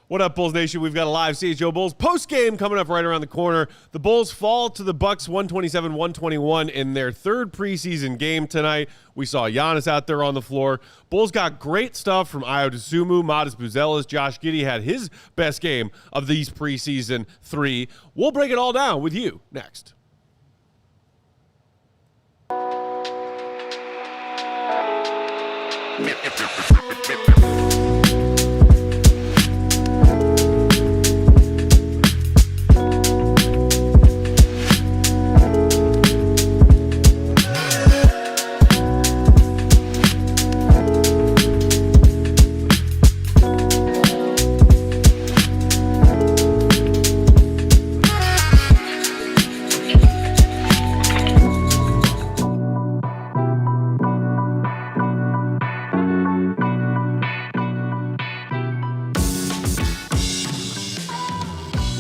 What up, Bulls Nation? We've got a live CHGO Bulls postgame coming up right around the corner. The Bulls fall to the Bucks 127-121 in their third preseason game tonight. We saw Giannis out there on the floor. Bulls got great stuff from Ayo Dosunmu, Matas Buzelis. Josh Giddey had his best game of these preseason three. We'll break it all down with you next.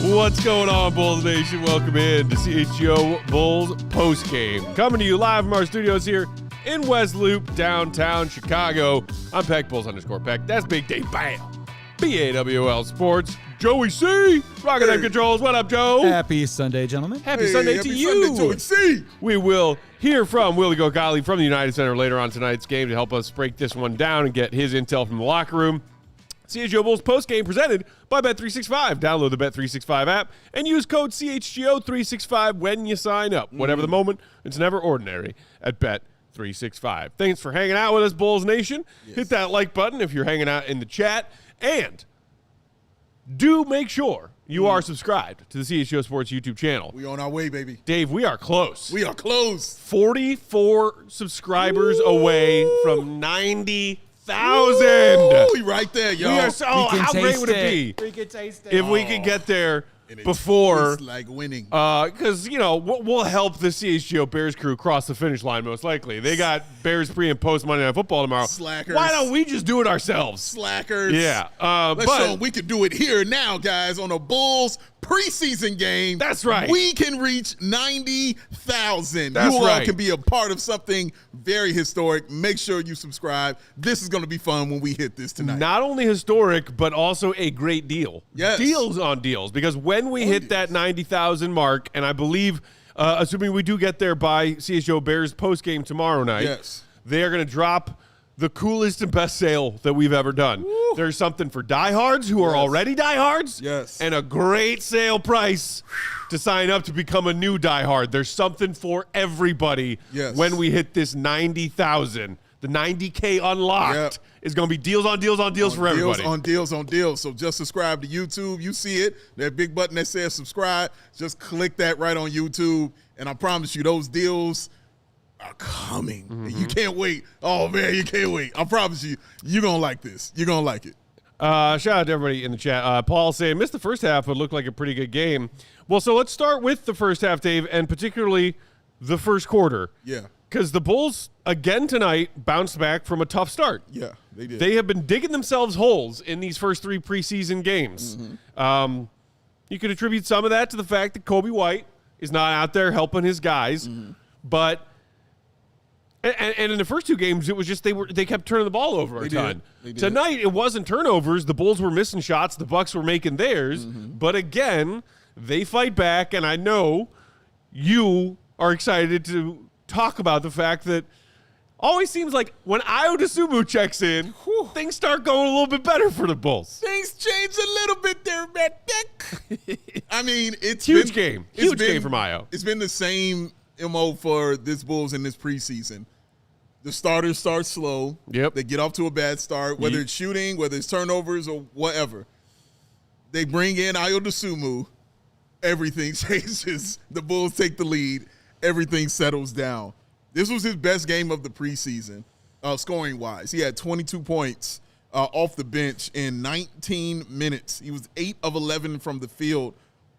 What's going on, Bulls Nation? Welcome in to CHGO Bulls postgame. Coming to you live from our studios here in West Loop, downtown Chicago. I'm Peck Bulls_Peck. That's Big Dave Bam. BAWL Sports. Joey C. Rocket Knife Controls. What up, Joe? Happy Sunday, gentlemen. Happy Sunday to you. Sunday, Joey C. We will hear from Willie Gottlieb from the United Center later on tonight's game to help us break this one down and get his intel from the locker room. CHGO Bulls postgame presented by Bet365. Download the Bet365 app and use code CHGO365 when you sign up. Whatever the moment, it's never ordinary at Bet365. Thanks for hanging out with us, Bulls Nation. Yes. Hit that like button if you're hanging out in the chat. And do make sure you are subscribed to the CHGO Sports YouTube channel. We on our way, baby. Dave, we are close. We are close. 44 subscribers away from 90,000. We right there, y'all. We are so, how great would it be We can taste it. if we could get there before, like winning. because we'll help the CHGO Bears crew cross the finish line most likely. They got Bears pre and post Monday Night Football tomorrow. Slackers. Why don't we just do it ourselves? Slackers. Yeah, Let's show them we can do it here now, guys, on a Bulls preseason game. That's right. We can reach 90,000. That's you all right. can be a part of something very historic. Make sure you subscribe. This is going to be fun when we hit this tonight. Not only historic, but also a great deal. Yes. Deals on deals, because when we hit that 90,000 mark, and I believe, assuming we do get there by CHGO Bears postgame tomorrow night, Yes. they are going to drop the coolest and best sale that we've ever done. Woo. There's something for diehards who are already diehards, Yes. and a great sale price to sign up to become a new diehard. There's something for everybody when we hit this 90,000. The 90K unlocked is going to be deals on deals on deals for everybody. Deals on deals on deals. So just subscribe to YouTube. You see it, that big button that says subscribe. Just click that right on YouTube, and I promise you those deals are coming. You can't wait. Oh, man, you can't wait. I promise you, you're going to like this. You're going to like it. Shout out to everybody in the chat. Paul saying, missed the first half, but looked like a pretty good game. Well, so let's start with the first half, Dave, and particularly the first quarter. Yeah. Because the Bulls, again tonight, bounced back from a tough start. Yeah, they did. They have been digging themselves holes in these first three preseason games. You could attribute some of that to the fact that Kobe White is not out there helping his guys. But and in the first two games, it was just they kept turning the ball over a ton. Tonight, it wasn't turnovers. The Bulls were missing shots. The Bucks were making theirs. But again, they fight back, and I know you are excited to talk about the fact that always seems like when Ayo Dosunmu checks in, things start going a little bit better for the Bulls. Things change a little bit there, Dick. I mean, it's huge game. Huge game from Ayo. It's been the same MO for this Bulls in this preseason. The starters start slow. Yep. They get off to a bad start, whether it's shooting, whether it's turnovers or whatever. They bring in Ayo Dosunmu. Everything changes. The Bulls take the lead. Everything settles down. This was his best game of the preseason, scoring-wise. He had 22 points off the bench in 19 minutes. He was 8 of 11 from the field,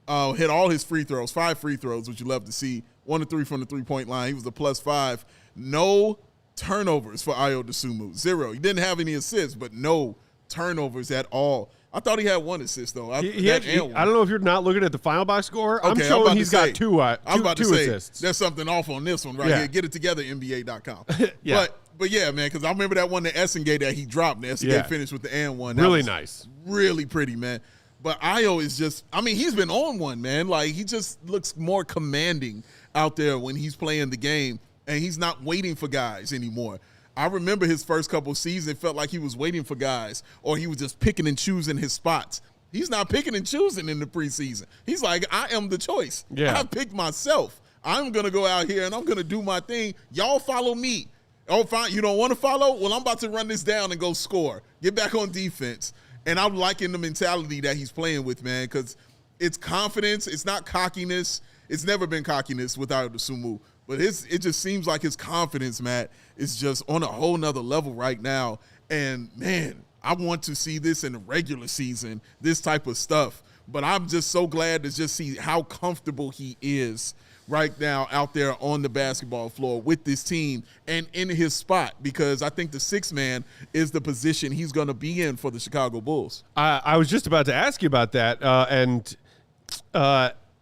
hit all his free throws, 5 free throws, which you love to see, 1 of 3 from the three-point line. He was a +5. No turnovers for Ayo Dosunmu, 0. He didn't have any assists, but no turnovers at all. I thought he had 1 assist, though. I don't know if you're not looking at the final box score. Okay, I'm showing he's got two assists. There's something off on this one right here. Get it together, NBA.com. Yeah. But yeah, man, because I remember that one, the Essengate that he dropped. The Essengate finished with the and one. Really nice. Really pretty, man. But Ayo is just, I mean, he's been on one, man. Like, he just looks more commanding out there when he's playing the game, and he's not waiting for guys anymore. I remember his first couple seasons, it felt like he was waiting for guys, or he was just picking and choosing his spots. He's not picking and choosing in the preseason. He's like, I am the choice. Yeah. I picked myself. I'm going to go out here, and I'm going to do my thing. Y'all follow me. Oh, fine. You don't want to follow? Well, I'm about to run this down and go score. Get back on defense. And I'm liking the mentality that he's playing with, man, because it's confidence. It's not cockiness. It's never been cockiness with Ayo Dosunmu. But it just seems like his confidence, Matt, is just on a whole nother level right now. And, man, I want to see this in the regular season, this type of stuff. But I'm just so glad to just see how comfortable he is right now out there on the basketball floor with this team and in his spot, because I think the sixth man is the position he's going to be in for the Chicago Bulls. I was just about to ask you about that. And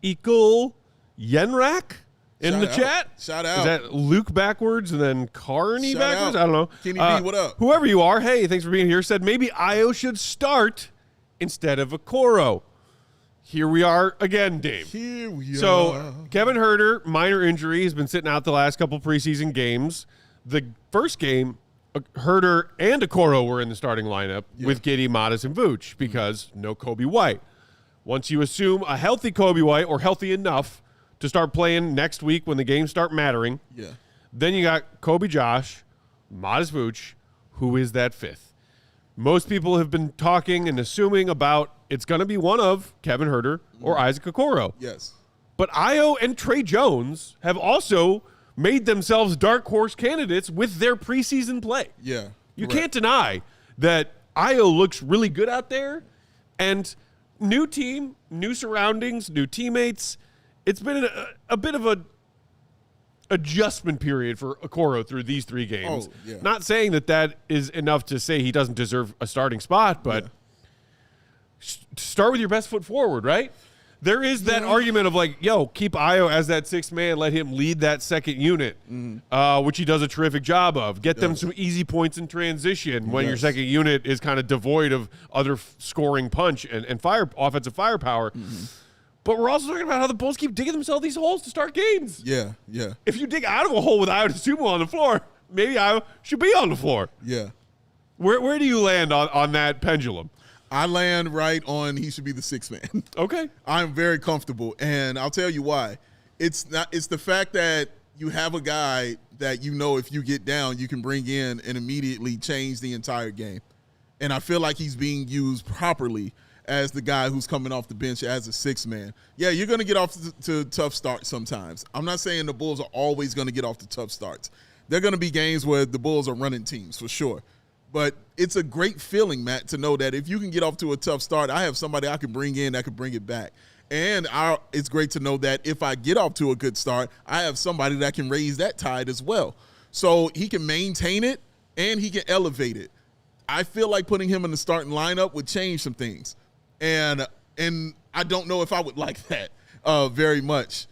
Equal Yenrak in the chat. Shout out. Is that Luke backwards and then Carney Shout backwards? out. I don't know. Kenny B, what up? Whoever you are, hey, thanks for being here. Said maybe Ayo should start instead of Okoro. Here we are again, Dave. Here we are. So Kevin Huerter, minor injury, has been sitting out the last couple preseason games. The first game, Huerter and Okoro were in the starting lineup with Giddey, Matas, and Vooch because no Kobe White. Once you assume a healthy Kobe White, or healthy enough to start playing next week when the games start mattering, then you got Kobe Josh, Matas Vooch. Who is that fifth? Most people have been talking and assuming about it's going to be one of Kevin Huerter or Isaac Okoro. Yes. But Ayo and Trey Jones have also made themselves dark horse candidates with their preseason play. Yeah. You can't deny that Ayo looks really good out there, and new team, new surroundings, new teammates. It's been a bit of a adjustment period for Okoro through these 3 games. Not saying that is enough to say he doesn't deserve a starting spot, but start with your best foot forward, right? There is that argument of like, yo, keep Ayo as that sixth man, let him lead that second unit, which he does a terrific job of. Get them some easy points in transition when your second unit is kind of devoid of other scoring punch and offensive firepower. But we're also talking about how the Bulls keep digging themselves these holes to start games. Yeah. If you dig out of a hole with Ayo Dosunmu on the floor, maybe Ayo should be on the floor. Yeah. Where do you land on that pendulum? I land right on he should be the sixth man. Okay. I'm very comfortable, and I'll tell you why. It's the fact that you have a guy that you know if you get down, you can bring in and immediately change the entire game. And I feel like he's being used properly as the guy who's coming off the bench as a sixth man. Yeah, you're going to get off to tough starts sometimes. I'm not saying the Bulls are always going to get off to tough starts. There are going to be games where the Bulls are running teams for sure. But it's a great feeling, Matt, to know that if you can get off to a tough start, I have somebody I can bring in that can bring it back. And it's great to know that if I get off to a good start, I have somebody that can raise that tide as well. So he can maintain it and he can elevate it. I feel like putting him in the starting lineup would change some things. And I don't know if I would like that very much.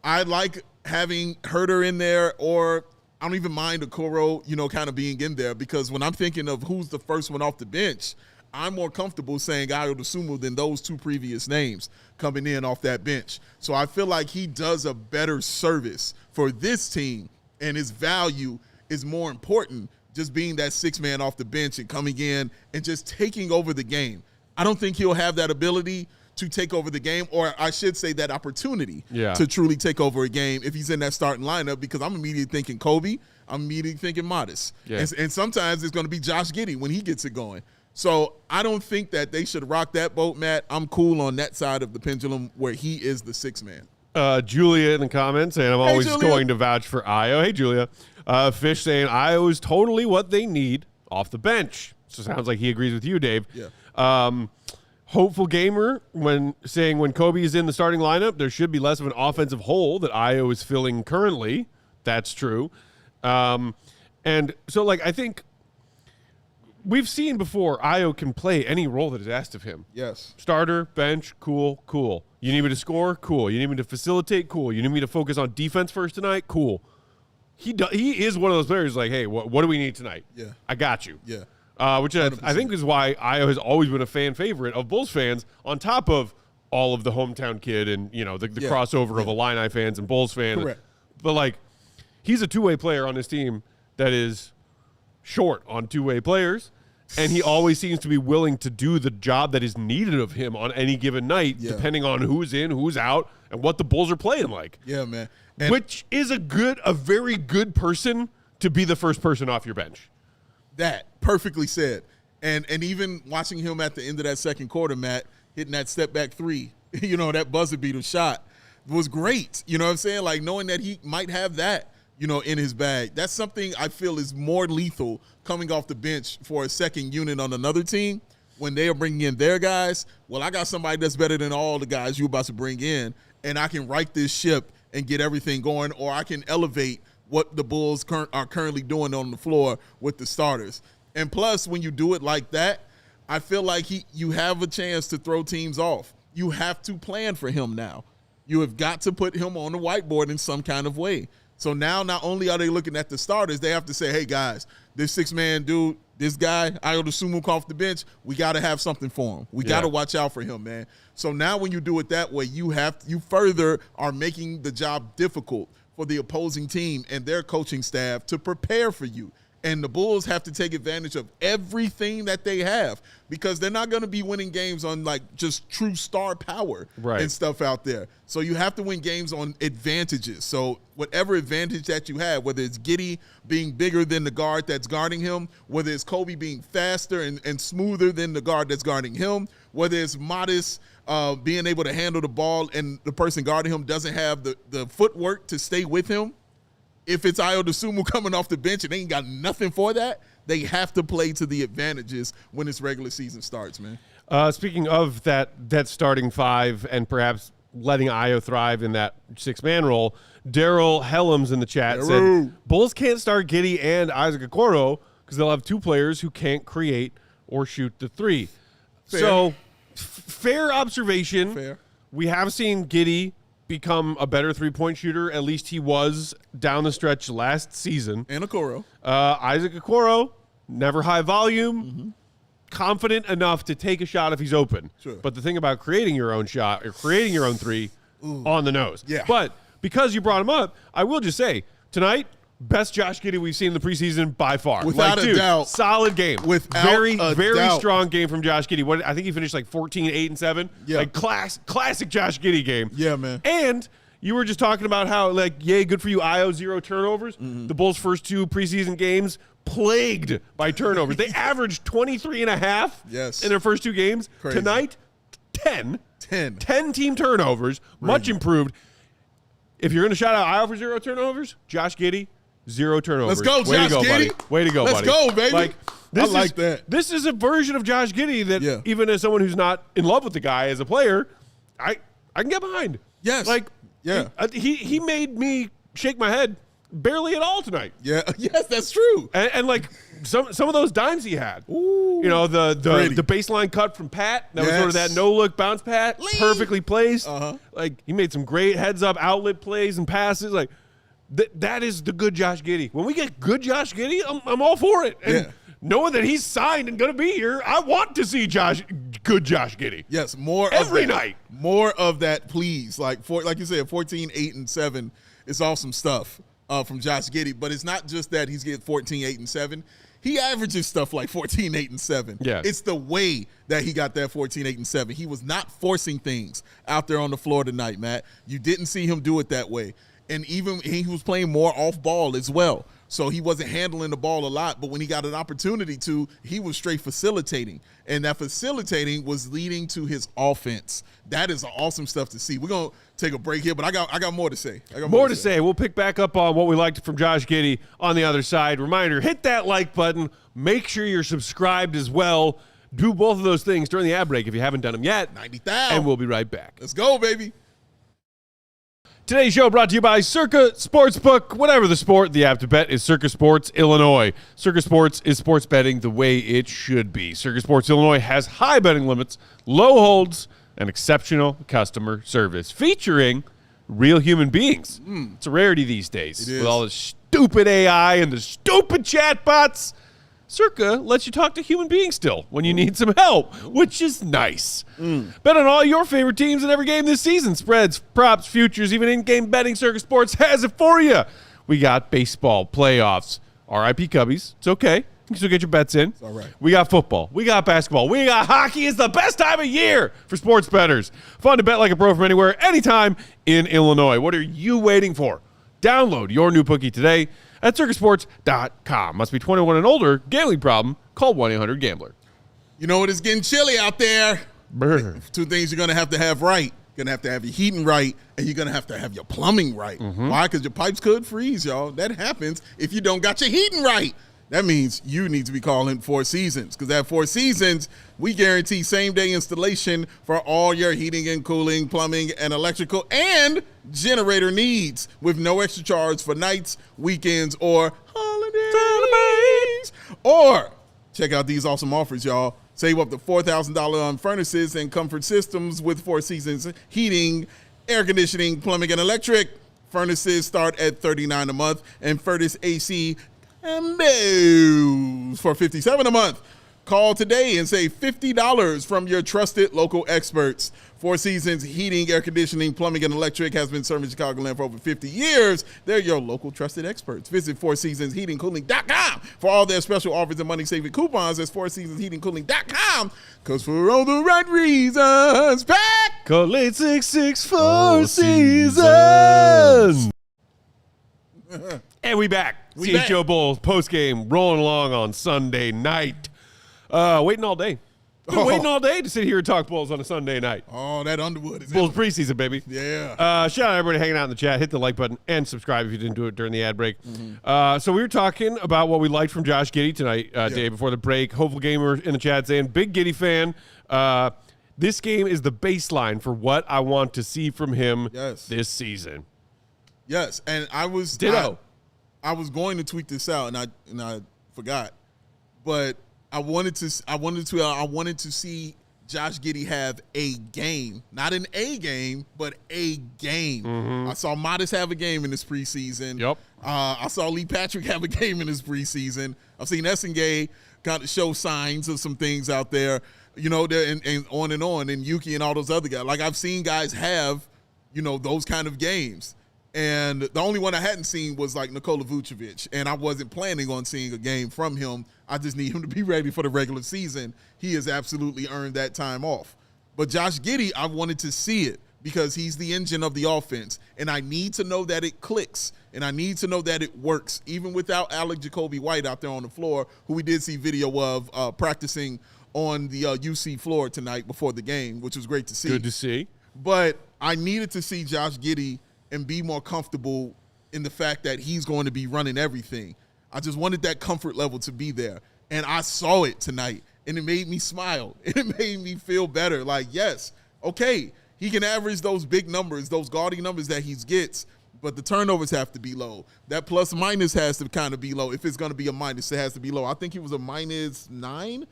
I like having Huerter in there, or I don't even mind Okoro, kind of being in there, because when I'm thinking of who's the first one off the bench, I'm more comfortable saying Ayo Dosunmu than those 2 previous names coming in off that bench. So I feel like he does a better service for this team, and his value is more important just being that sixth man off the bench and coming in and just taking over the game. I don't think he'll have that ability to take over the game, or I should say that opportunity to truly take over a game if he's in that starting lineup, because I'm immediately thinking Kobe, I'm immediately thinking Matas. Yeah. And sometimes it's going to be Josh Giddey when he gets it going. So I don't think that they should rock that boat, Matt. I'm cool on that side of the pendulum where he is the sixth man. Julia in the comments saying, I'm always going to vouch for Ayo. Hey, Julia. Fish saying, Ayo is totally what they need off the bench. So it sounds like he agrees with you, Dave. Yeah. Hopeful Gamer when Kobe is in the starting lineup, there should be less of an offensive hole that Ayo is filling currently. That's true. And so, I think we've seen before Ayo can play any role that is asked of him. Yes. Starter, bench, cool. You need me to score? Cool. You need me to facilitate? Cool. You need me to focus on defense first tonight? Cool. He is one of those players like, hey, what do we need tonight? Yeah. I got you. Yeah. which I think is why Ayo has always been a fan favorite of Bulls fans, on top of all of the hometown kid and, the crossover of Illini fans and Bulls fans. Correct. But, like, he's a two-way player on his team that is short on two-way players, and he always seems to be willing to do the job that is needed of him on any given night, depending on who's in, who's out, and what the Bulls are playing like. Yeah, man. Which is a very good person to be the first person off your bench. That, perfectly said. And even watching him at the end of that second quarter, Matt, hitting that step back three, that buzzer beater shot was great. You know what I'm saying? Like, knowing that he might have that, in his bag. That's something I feel is more lethal coming off the bench for a second unit on another team when they are bringing in their guys. Well, I got somebody that's better than all the guys you're about to bring in, and I can right this ship and get everything going, or I can elevate what the Bulls are currently doing on the floor with the starters. And plus, when you do it like that, I feel like you have a chance to throw teams off. You have to plan for him now. You have got to put him on the whiteboard in some kind of way. So now not only are they looking at the starters, they have to say, hey, guys, this six-man dude, this guy, Ayo Dosunmu off the bench, we got to have something for him. We got to watch out for him, man. So now when you do it that way, you further are making the job difficult for the opposing team and their coaching staff to prepare for you. And the Bulls have to take advantage of everything that they have because they're not going to be winning games on, like, just true star power and stuff out there. So you have to win games on advantages. So whatever advantage that you have, whether it's Giddey being bigger than the guard that's guarding him, whether it's Kobe being faster and smoother than the guard that's guarding him, whether it's Matas being able to handle the ball and the person guarding him doesn't have the footwork to stay with him. If it's Ayo Dosunmu coming off the bench and they ain't got nothing for that, they have to play to the advantages when this regular season starts, man. Speaking of that starting five and perhaps letting Ayo thrive in that six-man role, Daryl Helms in the chat said, Bulls can't start Giddey and Isaac Okoro because they'll have two players who can't create or shoot the three. Fair. So, fair observation. Fair. We have seen Giddey become a better three-point shooter. At least he was down the stretch last season. And Okoro. Isaac Okoro, never high volume, confident enough to take a shot if he's open. Sure. But the thing about creating your own shot or creating your own three, on the nose. Yeah. But because you brought him up, I will just say, tonight, best Josh Giddey we've seen in the preseason by far. Without a doubt. Solid game. Very strong game from Josh Giddey. I think he finished like 14, 8, and 7. Yeah. Like classic Josh Giddey game. Yeah, man. And you were just talking about how, like, yay, good for you, Ayo, 0 turnovers. The Bulls' first 2 preseason games plagued by turnovers. They averaged 23.5 in their first 2 games. Crazy. Tonight, 10 team turnovers, much improved. If you're going to shout out Ayo for 0 turnovers, Josh Giddey, 0 turnovers. Let's go, Josh Giddey. Buddy. Way to go, buddy. Let's go, baby. Like, I like that. This is a version of Josh Giddey that even as someone who's not in love with the guy as a player, I can get behind. Yes. Like, he made me shake my head barely at all tonight. Yeah. Yes, that's true. And like some of those dimes he had. Ooh, the baseline cut from Pat, that was sort of that no-look bounce pat, perfectly placed. Like, he made some great heads-up outlet plays and passes. Like, that is the good Josh Giddey. When we get good Josh Giddey, I'm all for it. And knowing that he's signed and going to be here, I want to see good Josh Giddey. Yes, more every night. More of that, please. Like you said, 14, 8, and 7 is awesome stuff from Josh Giddey. But it's not just that he's getting 14, 8, and 7. He averages stuff like 14, 8, and 7. Yeah. It's the way that he got that 14, 8, and 7. He was not forcing things out there on the floor tonight, Matt. You didn't see him do it that way. And even he was playing more off ball as well. So he wasn't handling the ball a lot, but when he got an opportunity to, he was straight facilitating. And that facilitating was leading to his offense. That is awesome stuff to see. We're going to take a break here, but I got more to say. More to say. We'll pick back up on what we liked from Josh Giddey on the other side. Reminder, hit that like button. Make sure you're subscribed as well. Do both of those things during the ad break if you haven't done them yet. 90,000. And we'll be right back. Let's go, baby. Today's show brought to you by Circa Sportsbook. Whatever the sport, the app to bet is Circa Sports Illinois. Circa Sports is sports betting the way it should be. Circa Sports Illinois has high betting limits, low holds, and exceptional customer service, featuring real human beings. It's a rarity these days. With all this stupid AI and the stupid chatbots. Circa lets you talk to human beings still when you need some help, which is nice. Bet on all your favorite teams in every game this season. Spreads, props, futures, even in-game betting. Circa Sports has it for you. We got baseball, playoffs, RIP Cubbies. It's okay. You can still get your bets in. It's all right. We got football. We got basketball. We got hockey. It's the best time of year for sports bettors. Fun to bet like a pro from anywhere, anytime in Illinois. What are you waiting for? Download your new bookie today at circasports.com. Must be 21 and older. Gambling problem? Call 1-800-GAMBLER. You know what? It's getting chilly out there. Brr. Two things you're going to have right. You're going to have your heating right, and you're going to have your plumbing right. Why? Because your pipes could freeze, y'all. That happens if you don't got your heating right. That means you need to be calling Four Seasons, because at Four Seasons, we guarantee same-day installation for all your heating and cooling, plumbing, and electrical and generator needs with no extra charge for nights, weekends, or holidays. Or check out these awesome offers, y'all. Save up to $4,000 on furnaces and comfort systems with Four Seasons heating, air conditioning, plumbing, and electric. Furnaces start at $39 a month, and furnace AC and bills for $57 a month. Call today and save $50 from your trusted local experts. Four Seasons Heating, Air Conditioning, Plumbing, and Electric has been serving Chicagoland for over 50 years. They're your local trusted experts. Visit FourSeasonsHeatingCooling.com for all their special offers and money-saving coupons. That's FourSeasonsHeatingCooling.com, because for all the right reasons, Pack! Call 866 Four Seasons. And we back. CHGO Bulls postgame rolling along on Sunday night. Waiting all day. Waiting all day to sit here and talk Bulls on a Sunday night. Oh, that Underwood is Bulls preseason, baby. Yeah. Shout out everybody hanging out in the chat. Hit the like button and subscribe if you didn't do it during the ad break. So we were talking about what we liked from Josh Giddey tonight, Dave, before the break. Hopeful Gamer in the chat saying, big Giddey fan. This game is the baseline for what I want to see from him this season. Yes, and I was Ditto. I was going to tweet this out, and I forgot, but I wanted to see Josh Giddey have a game, not an A game, but a game. I saw Matas have a game in this preseason. Yep. I saw Lee Patrick have a game in this preseason. I've seen Essengay kind of show signs of some things out there, and on, and Yuki and all those other guys. Like, I've seen guys have, those kind of games. And the only one I hadn't seen was like Nikola Vucevic, and I wasn't planning on seeing a game from him. I just need him to be ready for the regular season. He has absolutely earned that time off. But Josh Giddey, I wanted to see it because he's the engine of the offense, and I need to know that it clicks, and I need to know that it works, even without Alec Jacoby White out there on the floor, who we did see video of practicing on the UC floor tonight before the game, which was great to see. Good to see. But I needed to see Josh Giddey and be more comfortable in the fact that he's going to be running everything. I just wanted that comfort level to be there. And I saw it tonight, and it made me smile. It made me feel better. Like, yes, okay, he can average those big numbers, those gaudy numbers that he gets, but the turnovers have to be low. That plus minus has to kind of be low. If it's going to be a minus, it has to be low. I think he was a -9,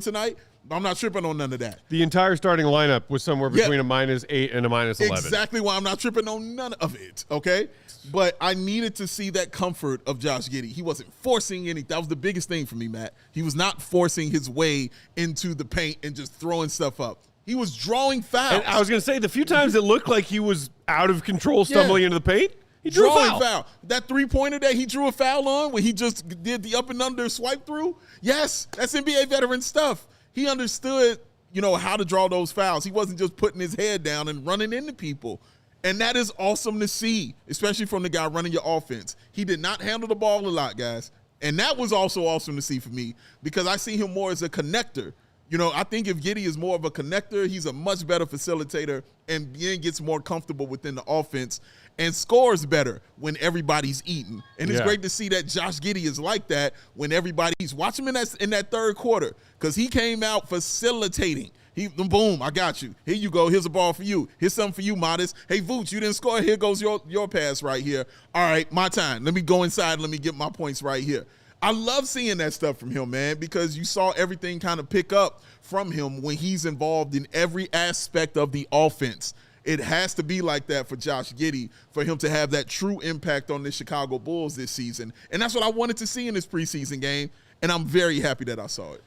tonight. I'm not tripping on none of that. The entire starting lineup was somewhere between a -8 and a -11. Exactly why I'm not tripping on none of it, okay? But I needed to see that comfort of Josh Giddey. He wasn't forcing any. That was the biggest thing for me, Matt. He was not forcing his way into the paint and just throwing stuff up. He was drawing fouls. And I was going to say, the few times it looked like he was out of control stumbling into the paint, he drew a foul. That three-pointer that he drew a foul on when he just did the up and under swipe through, yes, that's NBA veteran stuff. He understood, how to draw those fouls. He wasn't just putting his head down and running into people. And that is awesome to see, especially from the guy running your offense. He did not handle the ball a lot, guys. And that was also awesome to see for me because I see him more as a connector. I think if Giddey is more of a connector, he's a much better facilitator and then gets more comfortable within the offense and scores better when everybody's eating. And it's great to see that Josh Giddey is like that when everybody's watching him in that third quarter because he came out facilitating. Boom, I got you. Here you go. Here's a ball for you. Here's something for you, Matas. Hey, Vooch, you didn't score. Here goes your pass right here. All right, my time. Let me go inside. Let me get my points right here. I love seeing that stuff from him, man, because you saw everything kind of pick up from him when he's involved in every aspect of the offense. It has to be like that for Josh Giddey for him to have that true impact on the Chicago Bulls this season. And that's what I wanted to see in this preseason game. and I'm very happy that I saw it.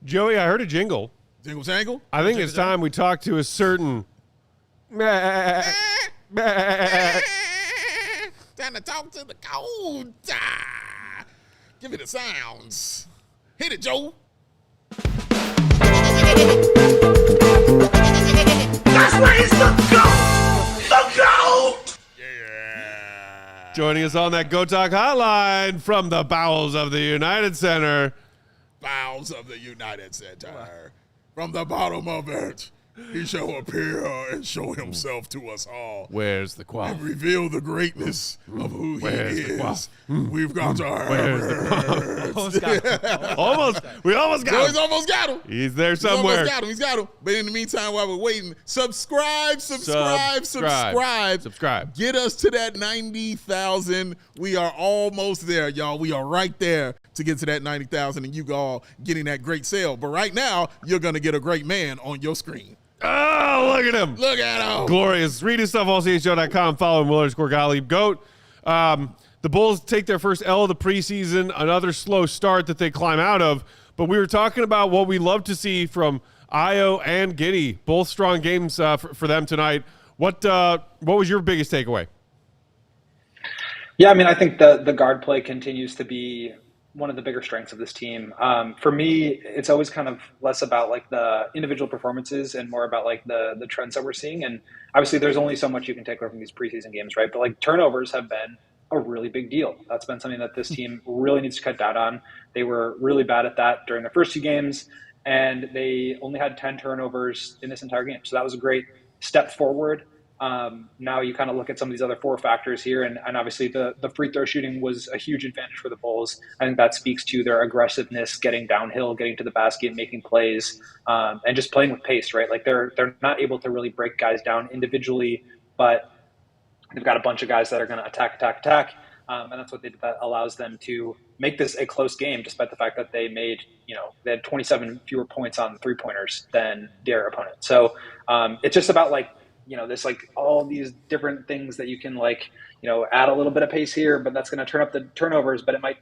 Joey, I heard a jingle. Jingle jangle? I think it's time we talk to a certain. Time to talk to the cold. Give me the sounds. Hit it, Joe. That's where he's the GOAT! The GOAT! Yeah. Joining us on that Go Talk hotline from the bowels of the United Center. Bowels of the United Center. From the bottom of it, he shall appear and show himself to us all. Where's the quaff? And reveal the greatness of who Where's he the is. quaff? We've got to have Almost got him. We almost got He's him. almost got him. He's there He's somewhere. almost got him. He's got him. But in the meantime, while we're waiting, subscribe. Get us to that 90,000. We are almost there, y'all. We are right there to get to that 90,000, and you all getting that great sale. But right now, you're going to get a great man on your screen. Oh, look at him. Look at him. Glorious. Read his stuff on CHGO.com. Follow him, Will_Gottlieb. GOAT. The Bulls take their first L of the preseason, another slow start that they climb out of. But we were talking about what we love to see from Ayo and Giddey. Both strong games for them tonight. What was your biggest takeaway? Yeah, I mean, I think the guard play continues to be one of the bigger strengths of this team. For me, it's always kind of less about like the individual performances and more about like the trends that we're seeing. And obviously there's only so much you can take away from these preseason games, right? But like turnovers have been a really big deal. That's been something that this team really needs to cut down on. They were really bad at that during the first two games, and they only had 10 turnovers in this entire game. So that was a great step forward. Now you kind of look at some of these other four factors here, and obviously the free throw shooting was a huge advantage for the Bulls. I think that speaks to their aggressiveness, getting downhill, getting to the basket, making plays, and just playing with pace, right? Like they're not able to really break guys down individually, but they've got a bunch of guys that are going to attack. And that's what that allows them to make this a close game, despite the fact that they had 27 fewer points on 3-pointers than their opponent. So it's just about there's like all these different things that you can add a little bit of pace here, but that's going to turn up the turnovers, but it might,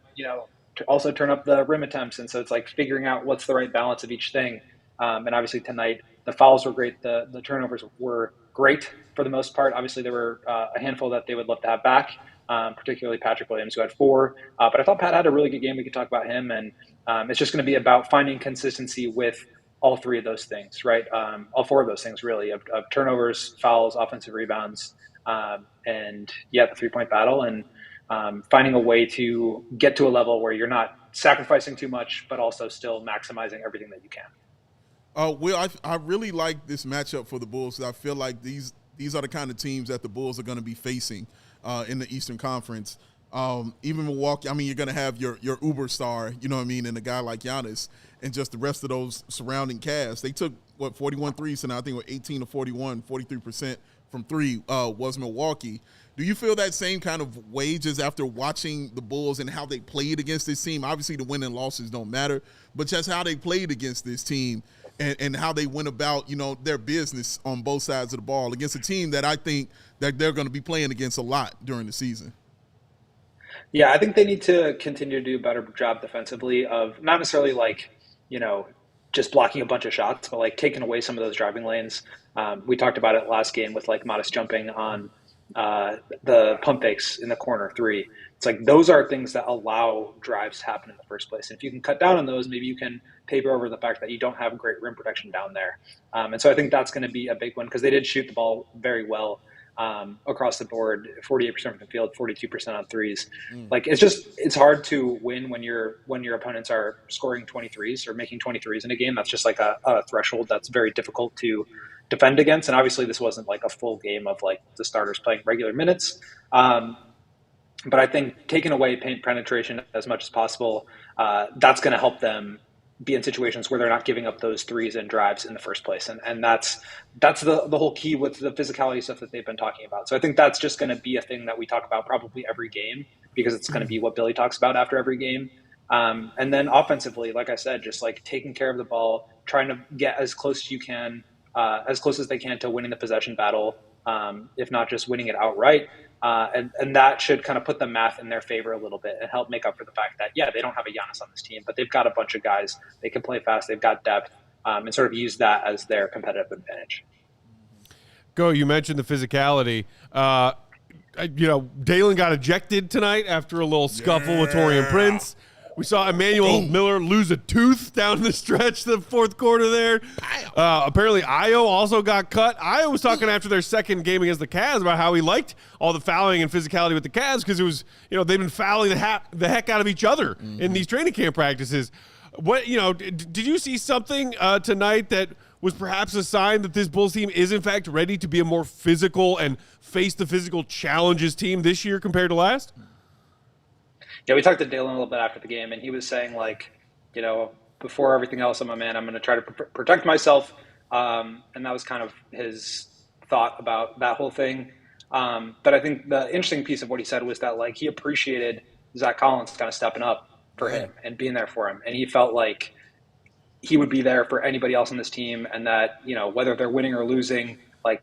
also turn up the rim attempts. And so it's like figuring out what's the right balance of each thing. And obviously tonight, the fouls were great. The turnovers were great for the most part. Obviously there were a handful that they would love to have back, particularly Patrick Williams, who had 4. But I thought Pat had a really good game. We could talk about him. And it's just going to be about finding consistency with all three of those things, right? All 4 of those things, really, of turnovers, fouls, offensive rebounds, and the 3-point battle, and finding a way to get to a level where you're not sacrificing too much, but also still maximizing everything that you can. Will, I really like this matchup for the Bulls. I feel like these are the kind of teams that the Bulls are going to be facing in the Eastern Conference. Even Milwaukee, I mean, you're going to have your uber star, you know what I mean, and a guy like Giannis, and just the rest of those surrounding cast. They took, 41 threes, so now I think we're 18 to 41, 43% from 3 was Milwaukee. Do you feel that same kind of wages after watching the Bulls and how they played against this team? Obviously, the win and losses don't matter, but just how they played against this team and how they went about, their business on both sides of the ball against a team that I think that they're going to be playing against a lot during the season. Yeah, I think they need to continue to do a better job defensively of not necessarily just blocking a bunch of shots, but taking away some of those driving lanes. We talked about it last game with Matas jumping on the pump fakes in the corner 3. It's like those are things that allow drives to happen in the first place. And if you can cut down on those, maybe you can paper over the fact that you don't have great rim protection down there. And so I think that's going to be a big one because they did shoot the ball very well across the board, 48% from the field, 42% on threes. It's hard to win when your opponents are scoring 23s or making 23s in a game. That's just a threshold that's very difficult to defend against. And obviously this wasn't a full game of the starters playing regular minutes. But I think taking away paint penetration as much as possible, that's going to help them be in situations where they're not giving up those threes and drives in the first place. And that's the whole key with the physicality stuff that they've been talking about. So I think that's just going to be a thing that we talk about probably every game because it's going to be what Billy talks about after every game. And then offensively, like I said, just taking care of the ball, trying to get as close as you can, as close as they can to winning the possession battle. if not just winning it outright. And that should kind of put the math in their favor a little bit and help make up for the fact that, yeah, they don't have a Giannis on this team, but they've got a bunch of guys. They can play fast. They've got depth, and sort of use that as their competitive advantage. Go, you mentioned the physicality. Dalen got ejected tonight after a little scuffle with Taurean Prince. We saw Emmanuel Miller lose a tooth down the stretch the fourth quarter there. Apparently, Ayo also got cut. Ayo was talking after their second game against the Cavs about how he liked all the fouling and physicality with the Cavs because it was, they've been fouling the heck out of each other in these training camp practices. What, did you see something tonight that was perhaps a sign that this Bulls team is, in fact, ready to be a more physical and face the physical challenges team this year compared to last? Yeah, we talked to Dalen a little bit after the game, and he was saying, before everything else, I'm going to try to protect myself. And that was kind of his thought about that whole thing. But I think the interesting piece of what he said was that, he appreciated Zach Collins kind of stepping up for him and being there for him. And he felt like he would be there for anybody else on this team, and that, whether they're winning or losing,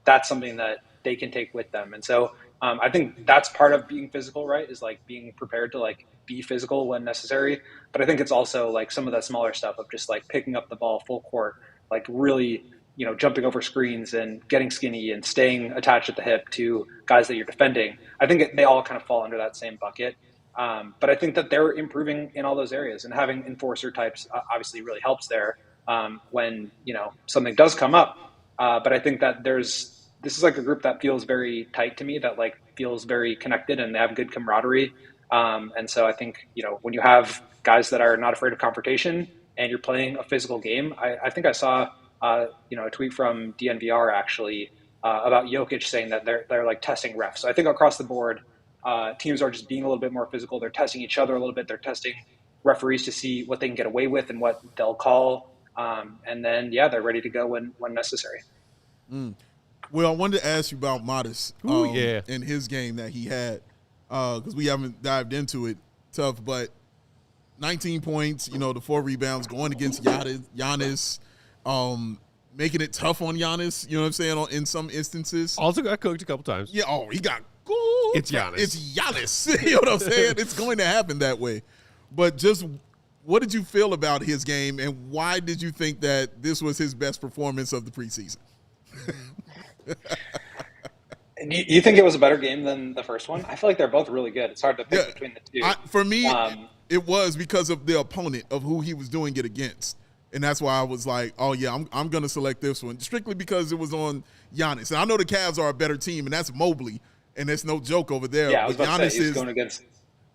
that's something that they can take with them. And so I think that's part of being physical, right? Is being prepared to be physical when necessary. But I think it's also some of that smaller stuff of just picking up the ball full court, really, jumping over screens and getting skinny and staying attached at the hip to guys that you're defending. I think they all kind of fall under that same bucket. But I think that they're improving in all those areas, and having enforcer types obviously really helps there when, something does come up. But I think that this is a group that feels very tight to me, that feels very connected, and they have good camaraderie. And so I think, when you have guys that are not afraid of confrontation and you're playing a physical game, I think I saw, a tweet from DNVR actually about Jokic saying that they're testing refs. So I think across the board, teams are just being a little bit more physical. They're testing each other a little bit. They're testing referees to see what they can get away with and what they'll call. And then, they're ready to go when necessary. Well, I wanted to ask you about Matas and his game that he had, because we haven't dived into it tough, but 19 points, the 4 rebounds, going against Giannis, making it tough on Giannis, you know what I'm saying, in some instances. Also got cooked a couple times. Yeah, he got cooked. It's Giannis. It's Giannis. You know what I'm saying? It's going to happen that way. But just what did you feel about his game, and why did you think that this was his best performance of the preseason? And you think it was a better game than the first one? I feel like they're both really good. It's hard to pick between the two. For me, it was because of the opponent, of who he was doing it against. And that's why I was like, oh, yeah, I'm going to select this one, strictly because it was on Giannis. And I know the Cavs are a better team, and that's Mobley, and there's no joke over there. Yeah, I was about to say, he's going against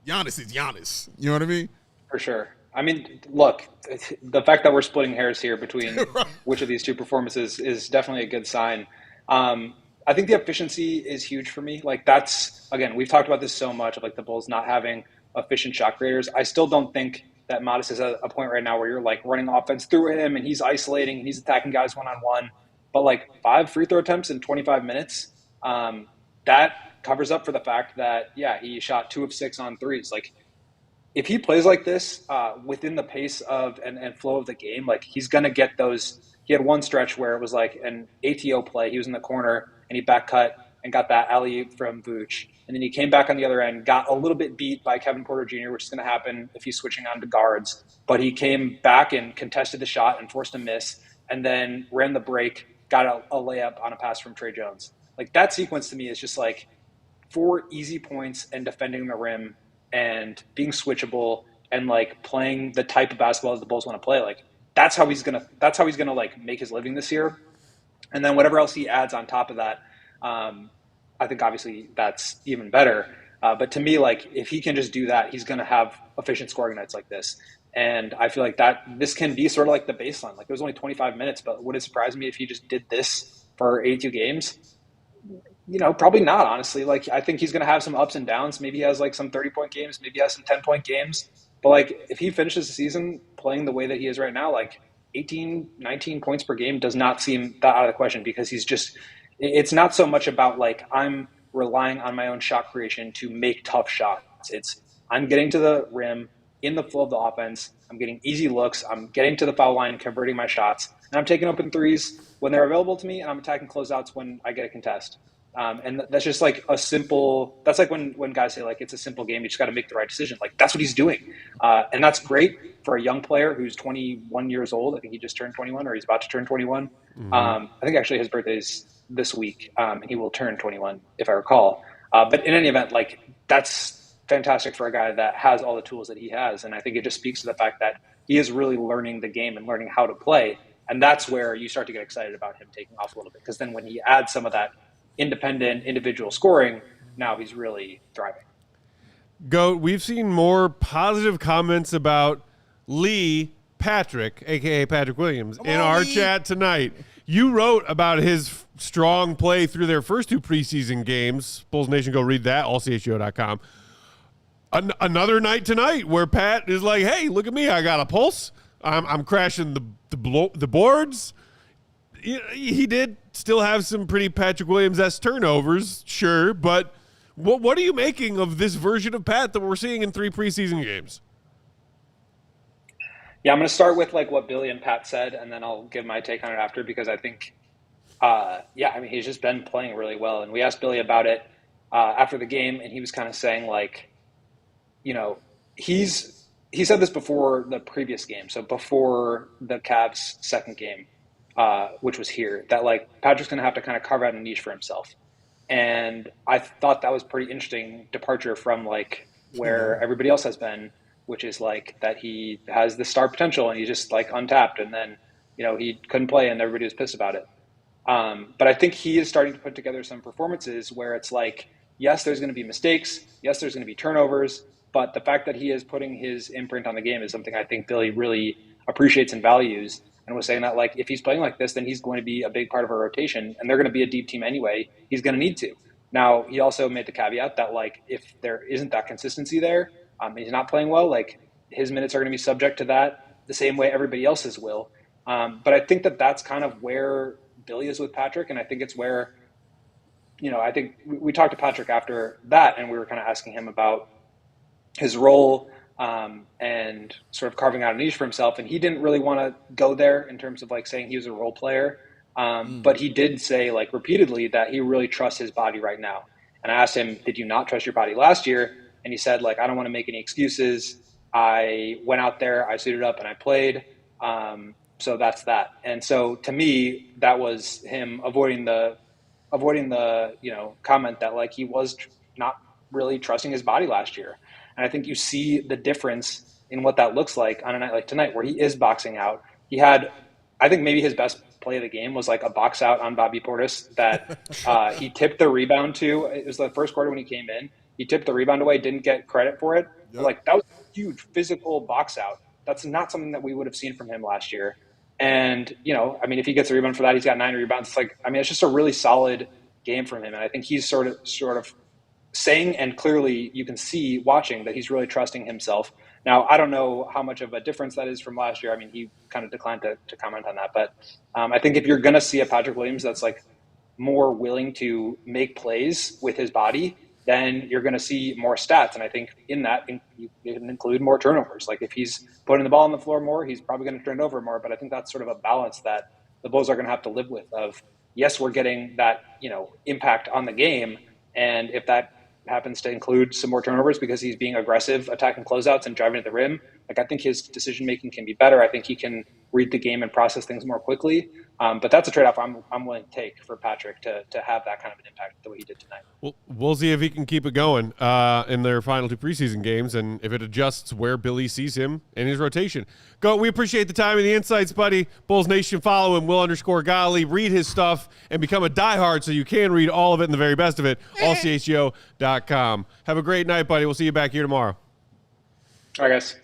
Giannis is Giannis. You know what I mean? For sure. I mean, look, the fact that we're splitting hairs here between which of these two performances is definitely a good sign. I think the efficiency is huge for me. That's, again, we've talked about this so much of the Bulls not having efficient shot creators. I still don't think that Matas is at a point right now where you're running offense through him and he's isolating and he's attacking guys one-on-one. But 5 free throw attempts in 25 minutes, that covers up for the fact that, he shot 2 of 6 on threes. If he plays like this within the pace of and flow of the game, he's going to get those. He had one stretch where it was an ATO play. He was in the corner and he back cut and got that alley-oop from Vooch. And then he came back on the other end, got a little bit beat by Kevin Porter Jr., which is going to happen if he's switching on to guards. But he came back and contested the shot and forced a miss, and then ran the break, got a layup on a pass from Trey Jones. That sequence to me is just 4 easy points and defending the rim and being switchable and playing the type of basketball that the Bulls want to play. That's how he's gonna make his living this year. And then whatever else he adds on top of that, I think obviously that's even better. But to me, if he can just do that, he's going to have efficient scoring nights like this. And I feel that this can be sort of the baseline. It was only 25 minutes, but would it surprise me if he just did this for 82 games? Probably not, honestly. I think he's going to have some ups and downs. Maybe he has some 30-point games. Maybe he has some 10-point games. But if he finishes the season playing the way that he is right now, 18, 19 points per game does not seem that out of the question, because it's not so much about I'm relying on my own shot creation to make tough shots. It's I'm getting to the rim in the flow of the offense. I'm getting easy looks. I'm getting to the foul line, converting my shots, and I'm taking open threes when they're available to me, and I'm attacking closeouts when I get a contest. And that's just like that's like when guys say like, it's a simple game. You just got to make the right decision. Like that's what he's doing. And that's great for a young player who's 21 years old. I think he just turned 21 or he's about to turn 21. I think actually his birthday's this week. And he will turn 21 if I recall. But in any event, like that's fantastic for a guy that has all the tools that he has. And I think it just speaks to the fact that he is really learning the game and learning how to play. And that's where you start to get excited about him taking off a little bit. Because then when he adds some of that independent individual scoring, now he's really thriving. Goat, we've seen more positive comments about Lee Patrick, a.k.a. Patrick Williams, in our chat tonight. You wrote about his strong play through their first 2 preseason games. Bulls Nation, go read that, allchgo.com. Another night tonight where Pat is like, hey, look at me, I got a pulse. I'm crashing the boards. He did still have some pretty Patrick Williams-esque turnovers, sure, but what are you making of this version of Pat that we're seeing in 3 preseason games? Yeah, I'm going to start with like what Billy and Pat said, and then I'll give my take on it after, because I think, he's just been playing really well. And we asked Billy about it after the game, and he was kind of saying like, he said this before the previous game, so before the Cavs' second game, which was here, that like Patrick's going to have to kind of carve out a niche for himself. And I thought that was pretty interesting departure from like where everybody else has been, which is like that he has the star potential and he's just like untapped. And then, he couldn't play and everybody was pissed about it. But I think he is starting to put together some performances where it's like, yes, there's going to be mistakes. Yes, there's going to be turnovers. But the fact that he is putting his imprint on the game is something I think Billy really appreciates and values, and was saying that like if he's playing like this, then he's going to be a big part of our rotation, and they're going to be a deep team anyway. He's going to need to. Now, he also made the caveat that like if there isn't that consistency there, he's not playing well, like his minutes are going to be subject to that the same way everybody else's will. But I think that that's kind of where Billy is with Patrick, and I think it's where, I think we talked to Patrick after that, and we were kind of asking him about his role and sort of carving out a niche for himself. And he didn't really want to go there in terms of like saying he was a role player. But he did say like repeatedly that he really trusts his body right now. And I asked him, did you not trust your body last year? And he said, like, I don't want to make any excuses. I went out there, I suited up and I played. So that's that. And so to me, that was him avoiding the, comment that like he was not really trusting his body last year. And I think you see the difference in what that looks like on a night like tonight, where he is boxing out. He had, I think maybe his best play of the game was like a box out on Bobby Portis that he tipped the rebound to. It was the first quarter when he came in. He tipped the rebound away, didn't get credit for it. Yep. Like that was a huge physical box out. That's not something that we would have seen from him last year. And, if he gets a rebound for that, he's got 9 rebounds. It's like, it's just a really solid game from him. And I think he's sort of saying, and clearly you can see watching, that he's really trusting himself. Now, I don't know how much of a difference that is from last year. He kind of declined to comment on that. But I think if you're going to see a Patrick Williams that's like more willing to make plays with his body, then you're going to see more stats. And I think in that, you can include more turnovers. Like if he's putting the ball on the floor more, he's probably going to turn it over more. But I think that's sort of a balance that the Bulls are going to have to live with of, yes, we're getting that, impact on the game. And if that happens to include some more turnovers because he's being aggressive, attacking closeouts and driving at the rim, like I think his decision-making can be better. I think he can read the game and process things more quickly. But that's a trade-off I'm willing to take for Patrick to have that kind of an impact the way he did tonight. Well, we'll see if he can keep it going in their final 2 preseason games, and if it adjusts where Billy sees him in his rotation. We appreciate the time and the insights, buddy. Bulls Nation, follow him, Will_Gottlieb. Read his stuff and become a diehard so you can read all of it and the very best of it, allchgo.com. Have a great night, buddy. We'll see you back here tomorrow. All right, guys.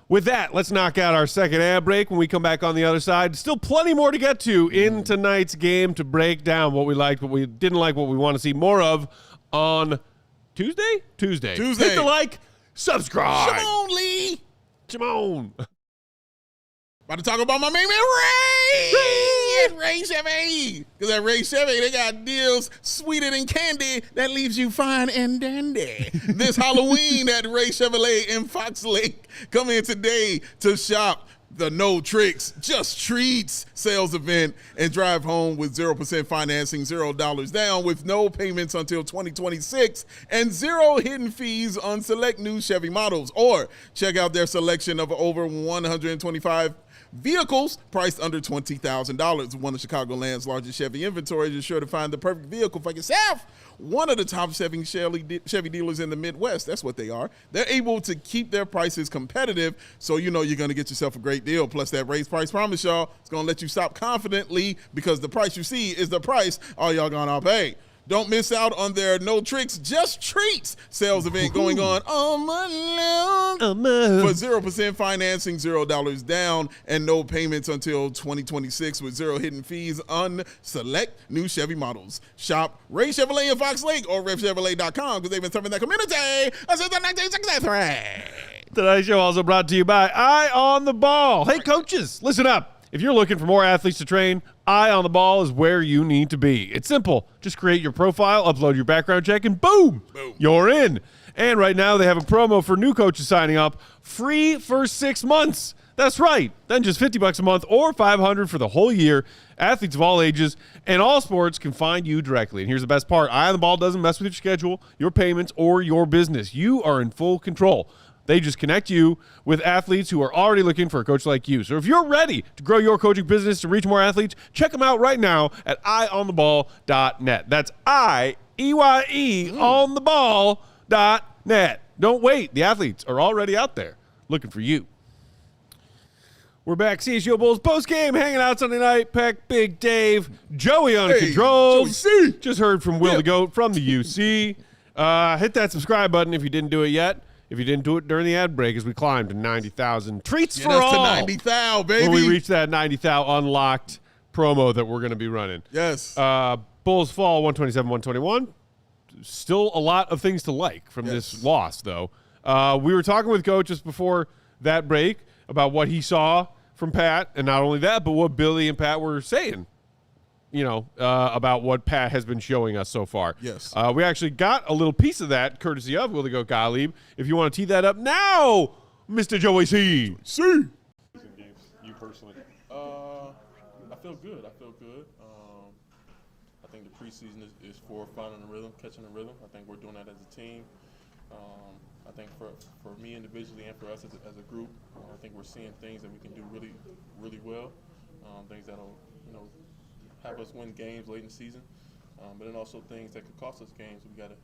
With that, let's knock out our second ad break. When we come back on the other side, still plenty more to get to in tonight's game to break down what we liked, what we didn't like, what we want to see more of on Tuesday. Hit the like, subscribe. Shimon Lee. Shimon. About to talk about my main man, Ray. Ray Chevy. Because at Ray Chevy, they got deals sweeter than candy that leaves you fine and dandy. This Halloween at Ray Chevrolet in Fox Lake. Come in today to shop the No Tricks, Just Treats sales event and drive home with 0% financing, $0 down with no payments until 2026 and 0 hidden fees on select new Chevy models. Or check out their selection of over 125 vehicles priced under $20,000. One of Chicagoland's largest Chevy inventories is sure to find the perfect vehicle for yourself. One of the top Chevy dealers in the Midwest. That's what they are. They're able to keep their prices competitive, so you know you're going to get yourself a great deal. Plus, that raised price promise, y'all, it's going to let you shop confidently because the price you see is the price all y'all going to pay. Don't miss out on their No Tricks, Just Treats sales event going on for 0% financing, $0 down, and no payments until 2026 with 0 hidden fees on select new Chevy models. Shop Ray Chevrolet in Fox Lake or RevChevrolet.com because they've been serving that community since 1963. Tonight's show also brought to you by Eye on the Ball. Hey, coaches, listen up. If you're looking for more athletes to train, Eye on the Ball is where you need to be. It's simple. Just create your profile, upload your background check, and boom, you're in. And right now they have a promo for new coaches signing up, free for 6 months. That's right. Then just $50 a month or $500 for the whole year. Athletes of all ages and all sports can find you directly. And here's the best part. Eye on the Ball doesn't mess with your schedule, your payments, or your business. You are in full control. They just connect you with athletes who are already looking for a coach like you. So if you're ready to grow your coaching business to reach more athletes, check them out right now at eyeontheball.net. That's I-E-Y-E ontheball.net. Don't wait. The athletes are already out there looking for you. We're back. CHGO Bulls postgame, hanging out Sunday night. Peck, Big Dave, Joey on controls. Joey C. Just heard from Will the Goat from the UC. Hit that subscribe button if you didn't do it yet. If you didn't do it during the ad break, as we climbed to 90,000 treats for all. To 90,000, baby. When we reach that 90,000 unlocked promo that we're going to be running. Yes. Bulls fall 127-121. Still a lot of things to like from this loss, though. We were talking with Coach just before that break about what he saw from Pat, and not only that, but what Billy and Pat were saying, about what Pat has been showing us so far. Yes. We actually got a little piece of that, courtesy of Will the Goat Gottlieb. If you want to tee that up now, Mr. Joey C. C. Games, you personally? I feel good. I think the preseason is for finding the rhythm, catching the rhythm. I think we're doing that as a team. I think for me individually and for us as a group, I think we're seeing things that we can do really, really well. Things that'll, have us win games late in the season, but then also things that could cost us games. We got to,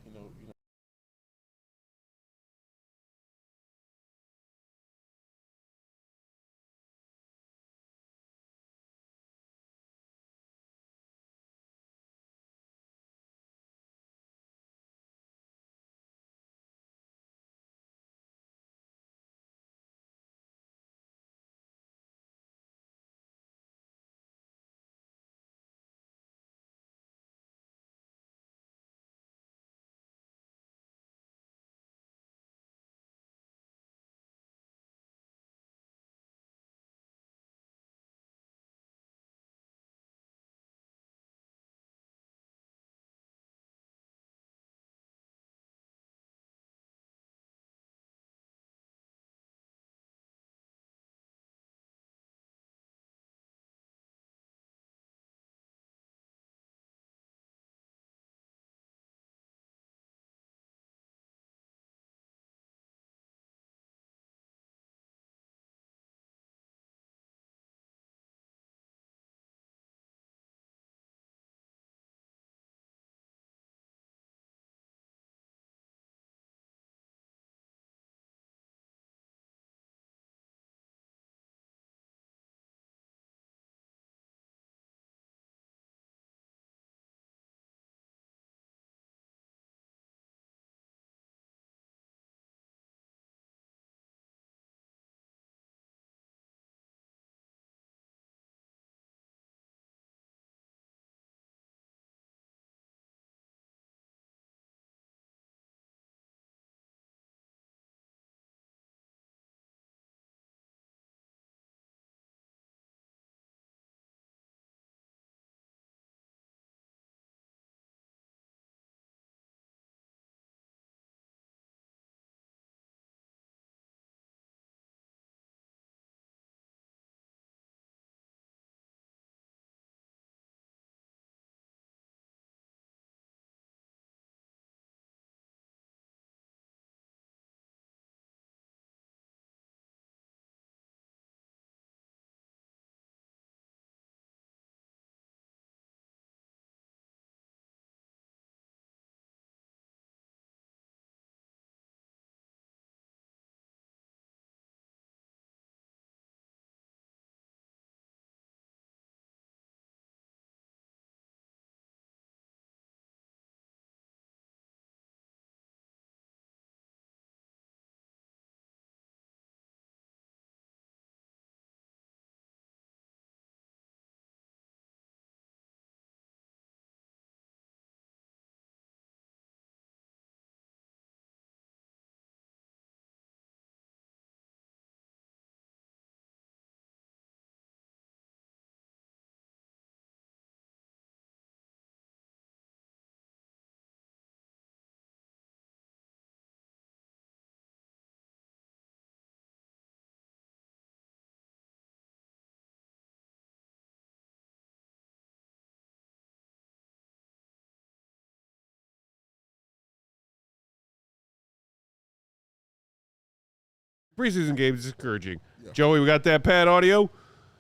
preseason games is encouraging. Yeah. Joey, we got that pad audio.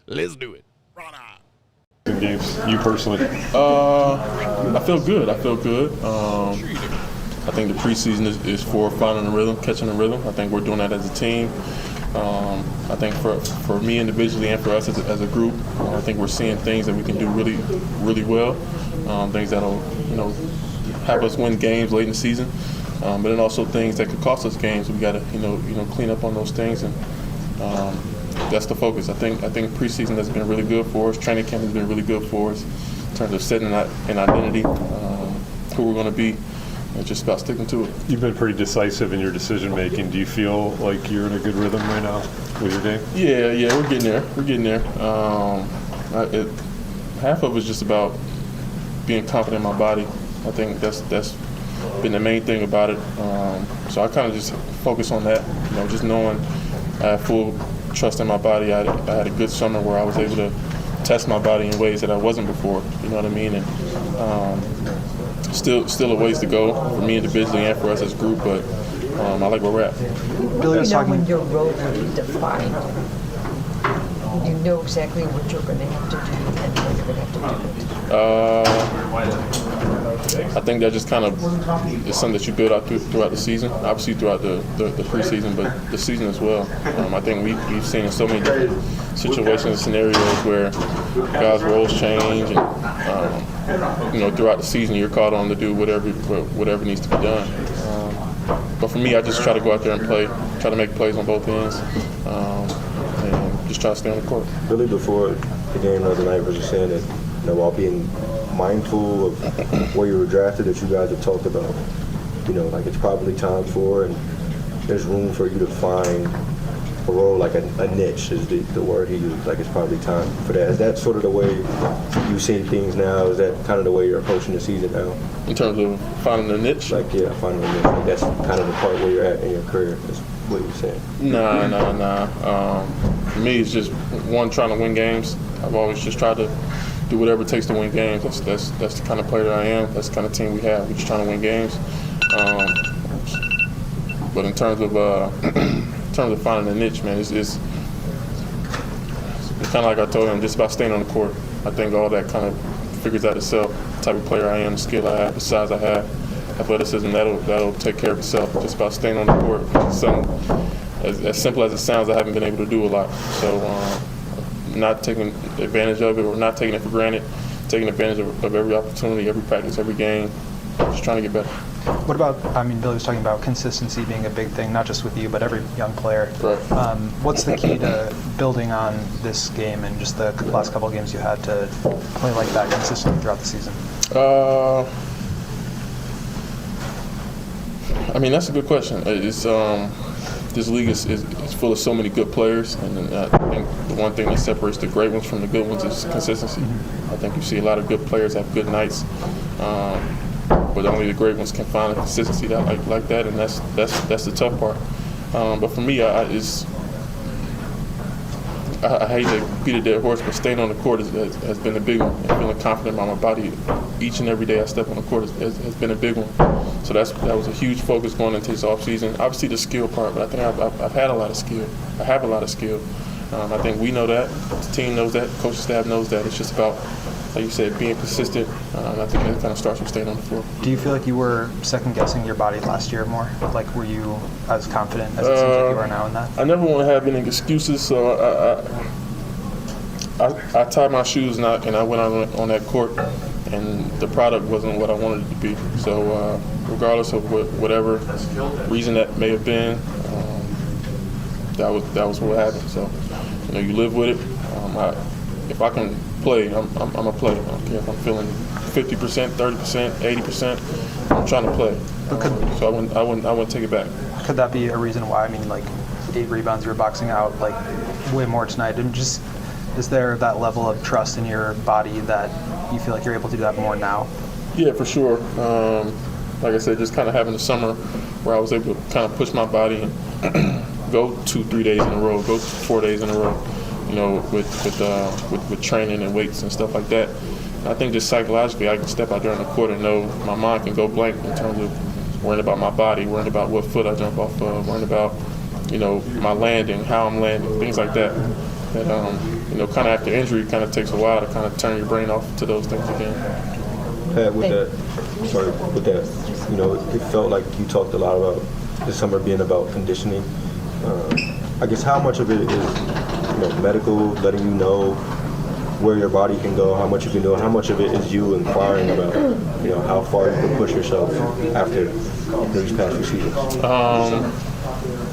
Let's do it. Games, you personally? I feel good. I think the preseason is for finding the rhythm, catching the rhythm. I think we're doing that as a team. I think for me individually and for us as a group, I think we're seeing things that we can do really, really well. Things that'll, have us win games late in the season. But then also things that could cost us games. We got to, clean up on those things, and that's the focus. I think preseason has been really good for us. Training camp has been really good for us in terms of setting an identity, who we're going to be, and just about sticking to it. You've been pretty decisive in your decision making. Do you feel like you're in a good rhythm right now with your game? Yeah, we're getting there. Half of it's just about being confident in my body. I think that's been the main thing about it. So I kind of just focus on that, just knowing I have full trust in my body. I had a good summer where I was able to test my body in ways that I wasn't before. You know what I mean? And still a ways to go for me individually and for us as a group, but I like where we're at. Billy was talking. When your role will be defined, you know exactly what you're going to have to do and when you're going to have to do it. I think that just kind of is something that you build out throughout the season, obviously throughout the preseason, but the season as well. I think we've seen in so many different situations and scenarios where guys' roles change, and throughout the season you're called on to do whatever needs to be done. But for me, I just try to go out there and play, try to make plays on both ends, and just try to stay on the court. Really, before the game the other night, was just saying that while being mindful of where you were drafted, that you guys have talked about, like it's probably time for, and there's room for you to find a role, like a niche is the word he used, like it's probably time for that. Is that sort of the way you see things now? Is that kind of the way you're approaching the season now? In terms of finding a niche? Finding a niche. Like that's kind of the part where you're at in your career, is what you're saying. Nah. For me, it's just, one, trying to win games. I've always just tried to do whatever it takes to win games. That's the kind of player that I am. That's the kind of team we have. We're just trying to win games. But in terms of finding a niche, man, it's kind of like I told him, just about staying on the court. I think all that kind of figures out itself. The type of player I am, the skill I have, the size I have, athleticism, that'll take care of itself. Just about staying on the court. Something as simple as it sounds, I haven't been able to do a lot. So not taking advantage of it, or not taking it for granted, taking advantage of every opportunity, every practice, every game, just trying to get better. What about, Billy was talking about consistency being a big thing, not just with you, but every young player. Right. What's the key to building on this game and just the last couple of games you had to play like that consistently throughout the season? That's a good question. It's this league is full of so many good players, and I think the one thing that separates the great ones from the good ones is consistency. I think you see a lot of good players have good nights, but only the great ones can find a consistency like that, and that's the tough part. But for me, I hate to beat a dead horse, but staying on the court has been a big one. And feeling confident about my body each and every day I step on the court has been a big one. So that was a huge focus going into this offseason. Obviously the skill part, but I think I've had a lot of skill. I have a lot of skill. I think we know that. The team knows that. Coaching staff knows that. It's just about, like you said, being consistent. I think that kind of starts with staying on the floor. Do you feel like you were second-guessing your body last year more? Like, were you as confident as it seems like you are now in that? I never want to have any excuses, so I tied my shoes and I went out on that court, and the product wasn't what I wanted it to be. So regardless of whatever reason that may have been, that was what happened. So you live with it. If I can play, I'm a play. I don't care if I'm feeling 50%, 30%, 80%. I'm trying to play. So I wouldn't take it back. Could that be a reason why? 8 rebounds, you're boxing out like way more tonight, and just is there that level of trust in your body that you feel like you're able to do that more now? Yeah, for sure. Like I said, just kind of having the summer where I was able to kind of push my body and go 2-3 days in a row, go 4 days in a row, with training and weights and stuff like that. I think just psychologically, I can step out there on the court and know my mind can go blank in terms of worrying about my body, worrying about what foot I jump off of, worrying about my landing, how I'm landing, things like that. That kind of after injury, kind of takes a while to kind of turn your brain off to those things again. Pat, with that, it felt like you talked a lot about this summer being about conditioning. I guess how much of it is, medical, letting you know where your body can go, how much you can do, and how much of it is you inquiring about, how far you can push yourself after these past few seasons?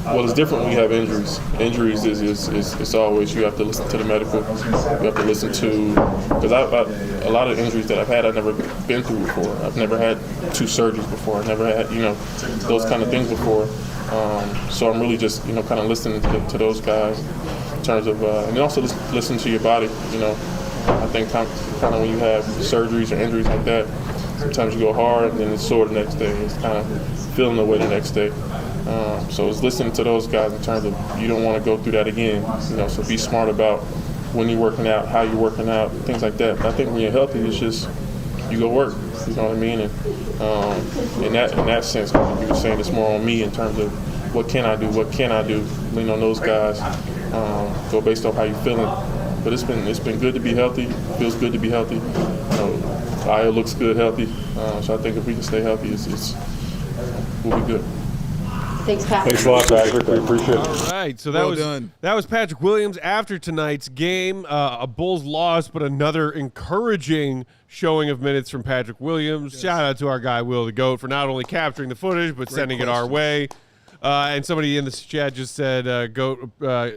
Well, it's different when you have injuries. Injuries is always, you have to listen to the medical. You have to listen to, because a lot of injuries that I've had, I've never been through before. I've never had 2 surgeries before. I've never had, those kind of things before. So I'm really just, kind of listening to those guys in terms of, and then also listen to your body. I think kind of when you have surgeries or injuries like that, sometimes you go hard and then it's sore the next day. It's kind of feeling the way the next day. So it's listening to those guys in terms of you don't want to go through that again. So be smart about when you're working out, how you're working out, things like that. But I think when you're healthy, it's just you go work. You know what I mean? And in that sense, you were saying it's more on me in terms of what can I do, what can I do. Lean on those guys. Go based off how you're feeling. But it's been good to be healthy. Feels good to be healthy. Ayo looks good healthy. So I think if we can stay healthy, we'll be good. Thanks, Pat. Thanks a lot, Patrick. We appreciate it. All right, so that was Patrick Williams after tonight's game. A Bulls loss, but another encouraging showing of minutes from Patrick Williams. Yes. Shout out to our guy Will the Goat for not only capturing the footage but sending it our way. And somebody in the chat just said,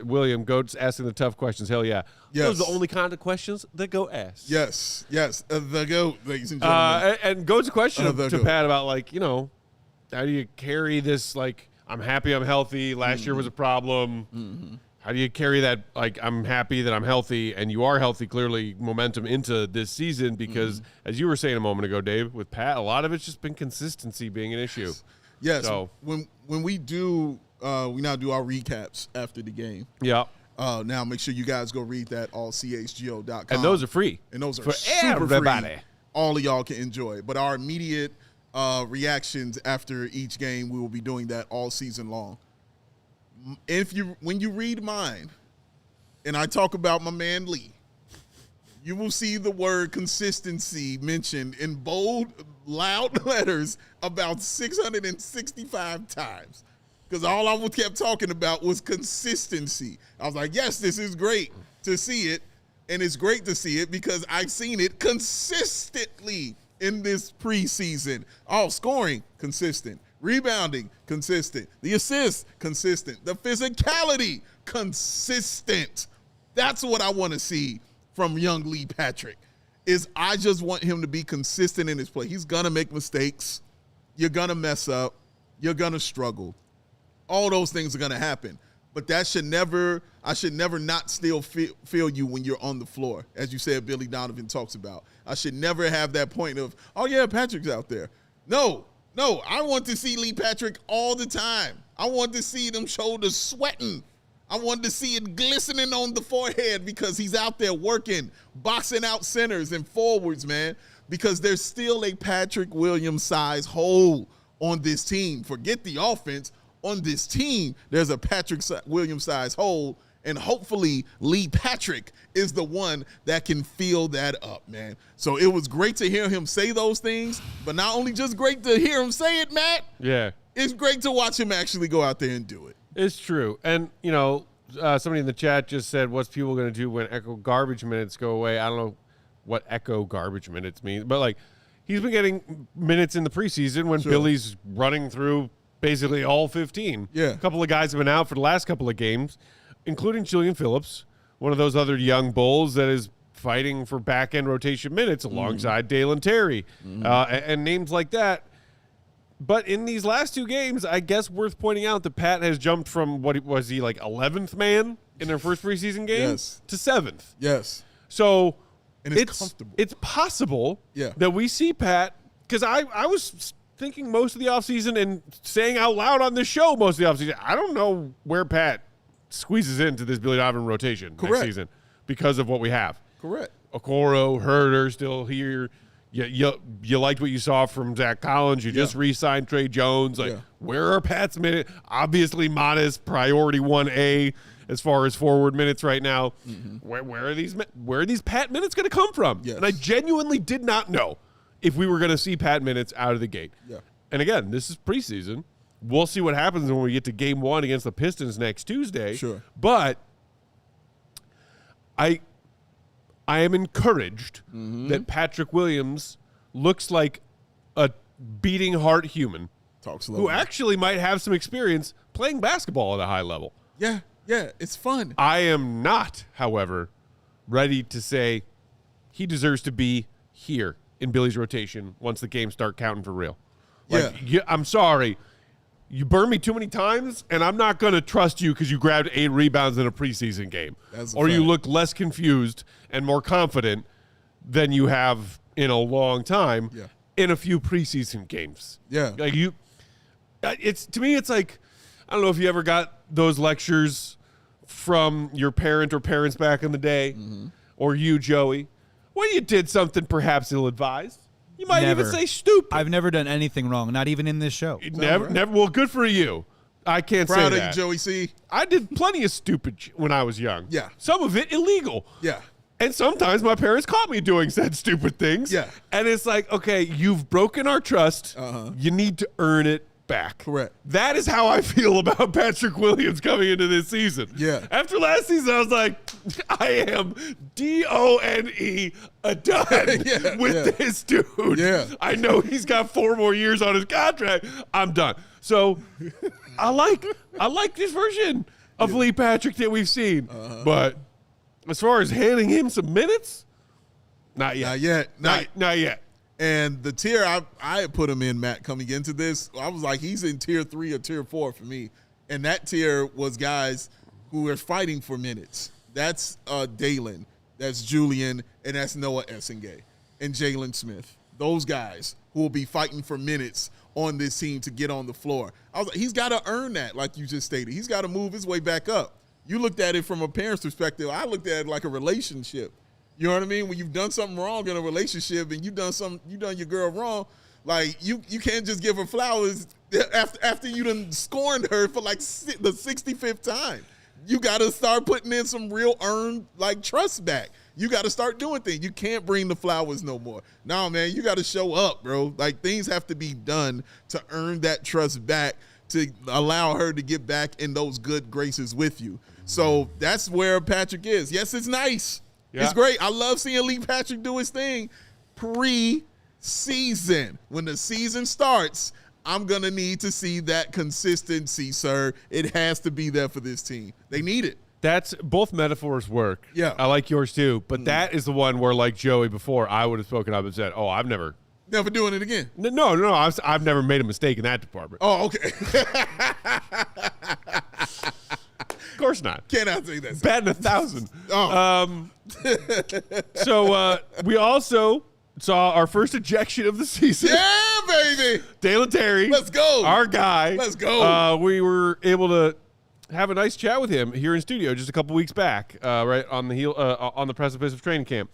William, Goat's asking the tough questions. Hell yeah. Yes. Those are the only kind of questions that Goat asks. Yes. The Goat, ladies and gentlemen. And Goat's question to Pat about, how do you carry this, I'm happy I'm healthy. Last year was a problem. Mm-hmm. How do you carry that, I'm happy that I'm healthy, and you are healthy, clearly, momentum into this season? Because, as you were saying a moment ago, Dave, with Pat, a lot of it's just been consistency being an issue. Yes. So, when we do, we now do our recaps after the game. Yeah. Now, make sure you guys go read that, allchgo.com. And those are free. And those are for super everybody. Free. All of y'all can enjoy it. But our immediate reactions after each game, we will be doing that all season long. When you read mine, and I talk about my man Lee, you will see the word consistency mentioned in bold, loud letters about 665 times. Because all I kept talking about was consistency. I was like, yes, this is great to see it. And it's great to see it because I've seen it consistently in this preseason. Scoring, consistent. Rebounding, consistent. The assists, consistent. The physicality, consistent. That's what I want to see from young Lee Patrick. I just want him to be consistent in his play. He's going to make mistakes. You're going to mess up. You're going to struggle. All those things are going to happen. But I should never not still feel you when you're on the floor. As you said, Billy Donovan talks about. I should never have that point of, oh, yeah, Patrick's out there. No, I want to see Lee Patrick all the time. I want to see them shoulders sweating. I want to see it glistening on the forehead because he's out there working, boxing out centers and forwards, man, because there's still a Patrick Williams size hole on this team. Forget the offense. On this team, there's a Patrick Williams size hole, and hopefully Lee Patrick is the one that can fill that up, man. So it was great to hear him say those things, but not only just great to hear him say it, Matt. Yeah. It's great to watch him actually go out there and do it. It's true. And, somebody in the chat just said, what's people going to do when Echo garbage minutes go away? I don't know what Echo garbage minutes mean, but, he's been getting minutes in the preseason when Billy's running through basically all 15. Yeah. A couple of guys have been out for the last couple of games, including Julian Phillips, one of those other young Bulls that is fighting for back-end rotation minutes alongside Dalen Terry and names like that. But in these last 2 games, I guess worth pointing out that Pat has jumped from, 11th man in their first preseason game to 7th. Yes. So and it's comfortable. It's possible that we see Pat, because I was thinking most of the offseason and saying out loud on this show most of the offseason, I don't know where Pat squeezes into this Billy Donovan rotation next season because of what we have. Correct. Okoro, Herter still here, You liked what you saw from Zach Collins. You just re-signed Trey Jones. Like, where are Pat's minutes? Obviously, Matas priority 1A as far as forward minutes right now. Where are these Pat minutes going to come from? Yes. And I genuinely did not know if we were going to see Pat minutes out of the gate. Yeah. And again, this is preseason. We'll see what happens when we get to game 1 against the Pistons next Tuesday. Sure. But I am encouraged that Patrick Williams looks like a beating heart human who actually might have some experience playing basketball at a high level. Yeah, it's fun. I am not, however, ready to say he deserves to be here in Billy's rotation once the games start counting for real. I'm sorry. You burned me too many times, and I'm not going to trust you because you grabbed 8 rebounds in a preseason game. Or you look less confused and more confident than you have in a long time in a few preseason games. Yeah. Like to me, it's like, I don't know if you ever got those lectures from your parent or parents back in the day, or you, Joey, when you did something perhaps ill-advised. You might even say stupid. I've never done anything wrong, not even in this show. Never. Well, good for you. I can't say that. Proud of you, Joey C. I did plenty of stupid when I was young. Yeah. Some of it illegal. Yeah. And sometimes my parents caught me doing said stupid things. Yeah. And it's like, okay, you've broken our trust. You need to earn it back. Correct. That is how I feel about Patrick Williams coming into this season. Yeah. After last season, I was like, I am DONE done with this dude. Yeah. I know he's got 4 more years on his contract. I'm done. So I like this version of Lee Patrick that we've seen. But as far as handing him some minutes, not yet. Not yet. And the tier I had put him in, Matt, coming into this, I was like, he's in tier 3 or tier 4 for me. And that tier was guys who are fighting for minutes. That's Dalen, that's Julian, and that's Noah Essengay and Jalen Smith. Those guys who will be fighting for minutes on this team to get on the floor. I was like, he's got to earn that, like you just stated. He's got to move his way back up. You looked at it from a parent's perspective. I looked at it like a relationship. You know what I mean? When you've done something wrong in a relationship and you done your girl wrong, like you can't just give her flowers after you done scorned her for like the 65th time. You got to start putting in some real earned like trust back. You got to start doing things. You can't bring the flowers no more. No, man, you got to show up, bro. Like things have to be done to earn that trust back, to allow her to get back in those good graces with you. So that's where Patrick is. Yes, it's nice. Yeah. It's great. I love seeing Lee Patrick do his thing pre-season. When the season starts, I'm going to need to see that consistency, sir. It has to be there for this team. They need it. That's both metaphors work. Yeah. I like yours too. But that is the one where, like Joey before, I would have spoken up and said, oh, I've never doing it again. No. I've never made a mistake in that department. Oh, okay. Of course not. Cannot say that. Batting 1,000. Oh. So we also saw our first ejection of the season. Yeah, baby. Dalen Terry. Let's go. Our guy. Let's go. We were able to have a nice chat with him here in studio just a couple weeks back, right on the precipice of training camp.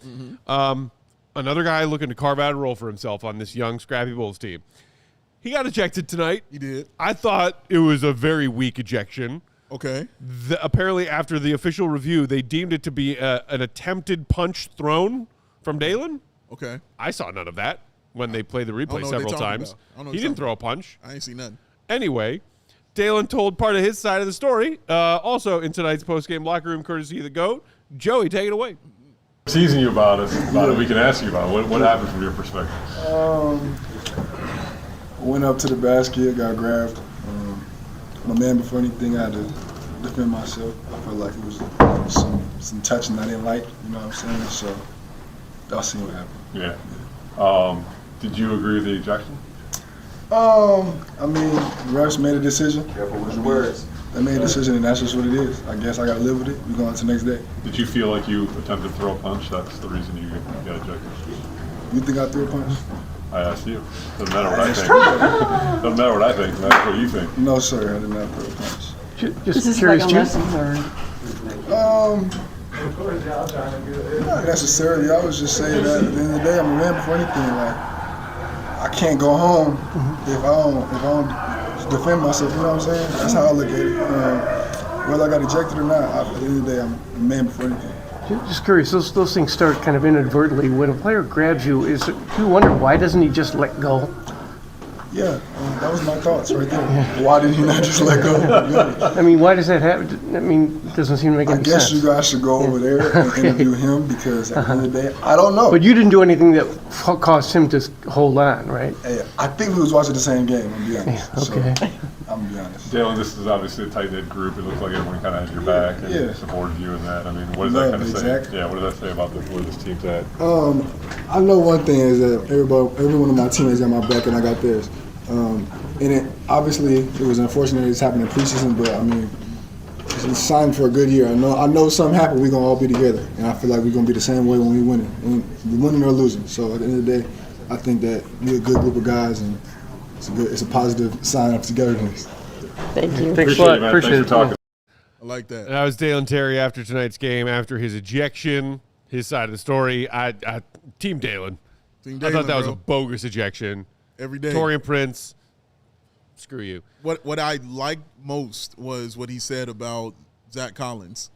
Another guy looking to carve out a role for himself on this young, scrappy Bulls team. He got ejected tonight. He did. I thought it was a very weak ejection. Okay. Apparently, after the official review, they deemed it to be an attempted punch thrown from Dalen. Okay. I saw none of that when they played the replay several times. He didn't throw a punch. I ain't seen nothing. Anyway, Dalen told part of his side of the story. Also in tonight's postgame locker room, courtesy of the GOAT. Joey, take it away. Teasing you about it, we can ask you about it. What happened from your perspective? Went up to the basket, got grabbed. My man, before anything, I had to defend myself. I felt like it was some touching I didn't like, you know what I'm saying? So I'll see what happened. Yeah. Did you agree with the ejection? I mean, the refs made a decision. Careful with your words. They made a decision, and that's just what it is. I guess I got to live with it. We go on to the next day. Did you feel like you attempted to throw a punch? That's the reason you got ejected. You think I threw a punch? I asked you. Doesn't matter what I think. Doesn't matter what I think. That's what you think. No, sir. I did not throw a punch. This is like a lesson learned. Not necessarily. I was just saying that at the end of the day, I'm a man before anything. Like, I can't go home if I don't defend myself. You know what I'm saying? That's how I look at it. Whether I got ejected or not, at the end of the day, I'm a man before anything. Just curious, those things start kind of inadvertently. When a player grabs you, do you wonder why doesn't he just let go? Yeah, that was my thoughts right there. Yeah. Why did he not just let go? I mean, why does that happen? I mean, it doesn't seem to make any sense. I guess you guys should go over there and interview him because at the end of the day, I don't know. But you didn't do anything that caused him to hold on, right? Hey, I think we was watching the same game, I'm be honest. Yeah, okay. So, I'm going to be honest. Dalen, this is obviously a tight-knit group. It looks like everyone kind of has your back and supported you in that. I mean, what does that kind of say? Yeah, what does that say about where this team's at? I know one thing is that every one of my teammates got my back and I got theirs. And it obviously it was unfortunate it's happened in preseason, but I mean it's signed for a good year. I know something happened. We're gonna all be together, and I feel like we're gonna be the same way when we win it, when we're winning or losing. So at the end of the day, I think that we're a good group of guys, and it's a positive sign of togetherness. Thank you. Thanks a lot. Appreciate it. Talking. I like that. And that was Dalen Terry after tonight's game, after his ejection, his side of the story. I Team Dalen. I thought that was a bogus ejection. Every day. Torian Prince, screw you. What I liked most was what he said about Zach Collins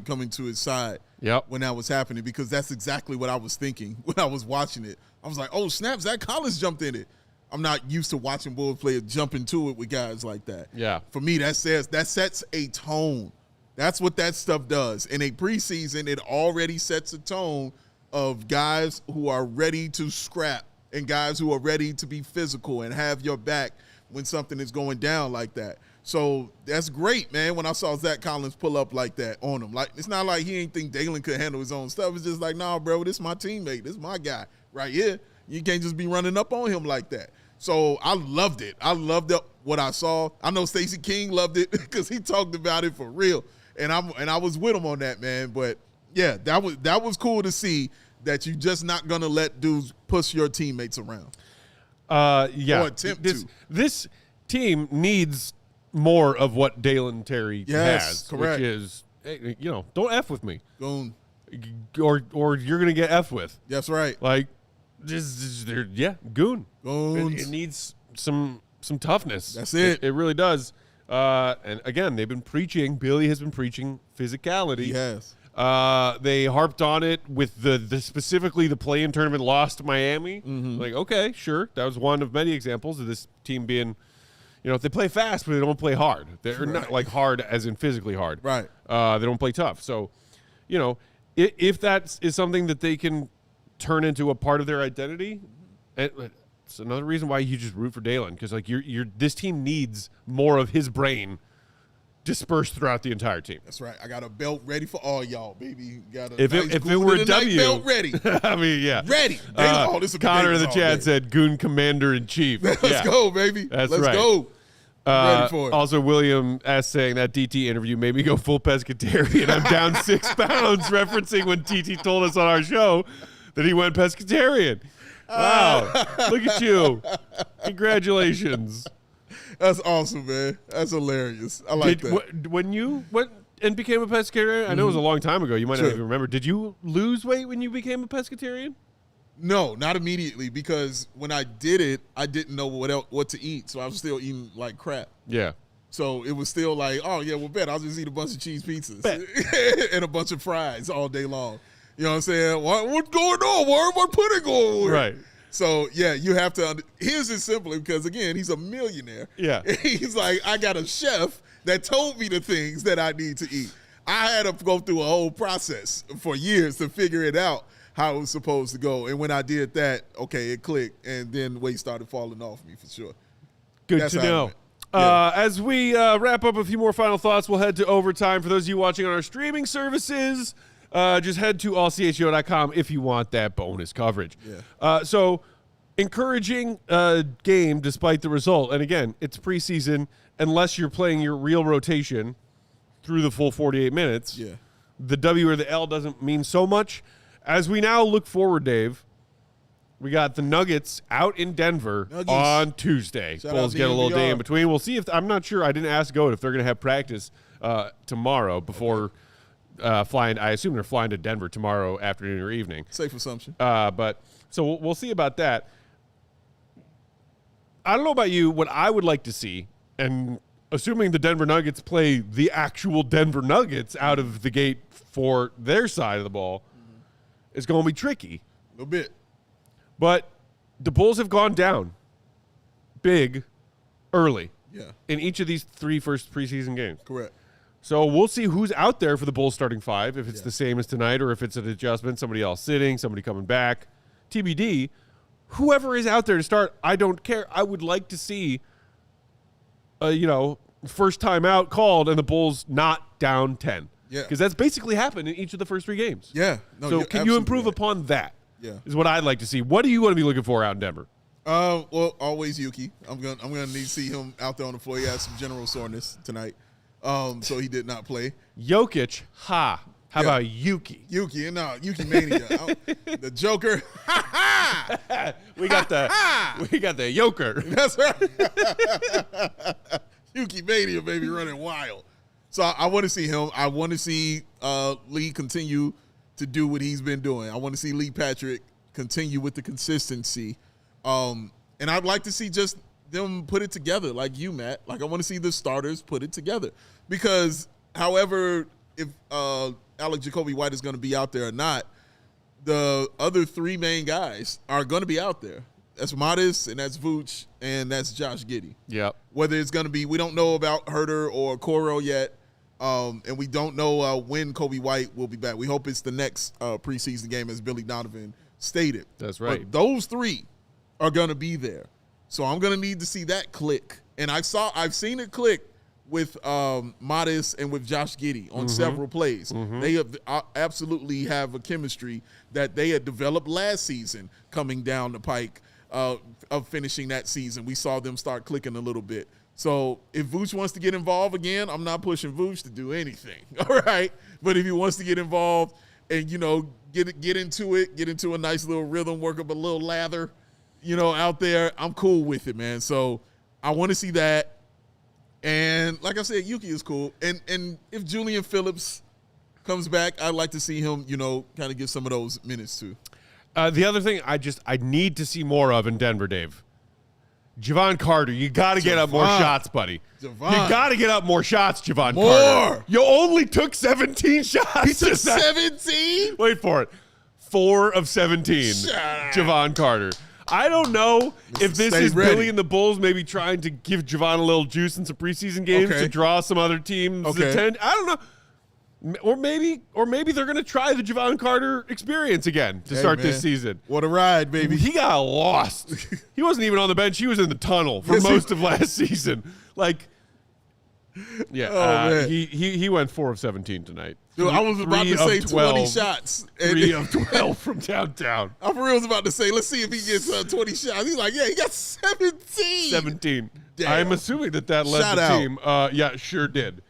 coming to his side when that was happening, because that's exactly what I was thinking when I was watching it. I was like, oh, snap, Zach Collins jumped in it. I'm not used to watching Bulls players jump into it with guys like that. Yeah. For me, that sets a tone. That's what that stuff does. In a preseason, it already sets a tone of guys who are ready to scrap and guys who are ready to be physical and have your back when something is going down like that. So that's great, man, when I saw Zach Collins pull up like that on him. Like, it's not like he ain't think Dalen could handle his own stuff. It's just like, nah, bro, this is my teammate. This is my guy right here. You can't just be running up on him like that. So I loved it. I loved what I saw. I know Stacey King loved it because he talked about it for real. And I was with him on that, man. But, yeah, that was cool to see that you're just not going to let dudes push your teammates around. Yeah. Or attempt to. This team needs more of what Dalen Terry has. Correct. Which is, hey, don't F with me. Goon. Or you're going to get F with. That's right. Like, goon. Goons. It needs some toughness. That's it. It really does. And, again, they've been preaching. Billy has been preaching physicality. He has. They harped on it with the specifically the play-in tournament loss to Miami. Mm-hmm. Like, okay, sure. That was one of many examples of this team being, if they play fast, but they don't play hard. They're not like hard as in physically hard. Right. They don't play tough. So, if that is something that they can turn into a part of their identity, it's another reason why you just root for Dalen, because like this team needs more of his brain dispersed throughout the entire team. That's right. I got a belt ready for all y'all, baby. Got a if it were a W, belt ready. I mean, yeah, ready. Connor in the chat said Goon Commander in Chief. Let's go, baby. That's Let's right. go. Ready for it. Also, William saying that DT interview made me go full pescatarian. I'm down 6 pounds, referencing when TT told us on our show that he went pescatarian. Wow, look at you! Congratulations. That's awesome, man. That's hilarious. I like that. When you went and became a pescatarian, I know it was a long time ago. You might not even remember. Did you lose weight when you became a pescatarian? No, not immediately, because when I did it, I didn't know what to eat, so I was still eating like crap. Yeah. So it was still like, oh, yeah, well, bet I'll just eat a bunch of cheese pizzas and a bunch of fries all day long. You know what I'm saying? What's going on? What pudding going on? Right. So, yeah, you have to – here's it simply because, again, he's a millionaire. Yeah. He's like, I got a chef that told me the things that I need to eat. I had to go through a whole process for years to figure it out how it was supposed to go. And when I did that, okay, it clicked, and then weight started falling off me for sure. Good to know. As we wrap up a few more final thoughts, we'll head to overtime. For those of you watching on our streaming services, just head to allchgo.com if you want that bonus coverage. Yeah. So encouraging game despite the result. And again, it's preseason. Unless you're playing your real rotation through the full 48 minutes, the W or the L doesn't mean so much. As we now look forward, Dave, we got the Nuggets out in Denver on Tuesday. Bulls get a little day in between. We'll see if – I'm not sure. I didn't ask Goat if they're going to have practice tomorrow before flying. I assume they're flying to Denver tomorrow afternoon or evening. Safe assumption. But so we'll see about that. I don't know about you. What I would like to see, and assuming the Denver Nuggets play the actual Denver Nuggets out of the gate for their side of the ball, is going to be tricky. A little bit. But the Bulls have gone down big early in each of these 3 first preseason games. Correct. So we'll see who's out there for the Bulls starting 5, if it's the same as tonight or if it's an adjustment, somebody else sitting, somebody coming back. TBD, whoever is out there to start, I don't care. I would like to see, first time out called and the Bulls not down 10. Yeah. Because that's basically happened in each of the first 3 games. Yeah. No, so can you improve upon that? Yeah. Is what I'd like to see. What do you want to be looking for out in Denver? Well, always Yuki. I'm gonna need to see him out there on the floor. He had some general soreness tonight, so he did not play. Jokic, How about Yuki? Yuki, no, Yuki mania. The Joker. we got the Joker. That's right. Yuki mania, baby, running wild. So I want to see him. I want to see Lee continue to do what he's been doing. I want to see Lee Patrick continue with the consistency. And I'd like to see just them put it together like you, Matt. Like I want to see the starters put it together. Because however, if Alec Jacoby White is going to be out there or not, the other 3 main guys are going to be out there. That's Matas, and that's Vooch, and that's Josh Giddey. Yep. Whether it's going to be, we don't know about Herter or Coro yet, and we don't know when Kobe White will be back. We hope it's the next preseason game, as Billy Donovan stated. That's right. But those 3 are going to be there. So I'm going to need to see that click. And I've seen it click with Matas and with Josh Giddey on several plays. They have absolutely have a chemistry that they had developed last season coming down the pike of finishing that season. We saw them start clicking a little bit. So if Vooch wants to get involved again, I'm not pushing Vooch to do anything. All right. But if he wants to get involved and, get into it, get into a nice little rhythm, work up a little lather, out there, I'm cool with it, man. So I want to see that. And like I said, Yuki is cool. And if Julian Phillips comes back, I'd like to see him, kind of give some of those minutes too. The other thing I need to see more of in Denver, Dave. Javon Carter, you got to get up more shots, buddy. You got to get up more shots, Javon Carter. You only took 17 shots. He took 17? Wait for it. 4 of 17, Javon Carter. I don't know if this is ready. Billy and the Bulls maybe trying to give Javon a little juice in some preseason games to draw some other teams' attention. I don't know. Or maybe they're going to try the Javon Carter experience again to start this season. What a ride, baby. He got lost. He wasn't even on the bench. He was in the tunnel for most of last season. He went 4 of 17 tonight. Dude, I was about to say 20 shots. 3 of 12 from downtown. I for real was about to say, let's see if he gets 20 shots. He's like, he got 17. 17. Damn. I'm assuming that led the team. Yeah, sure did.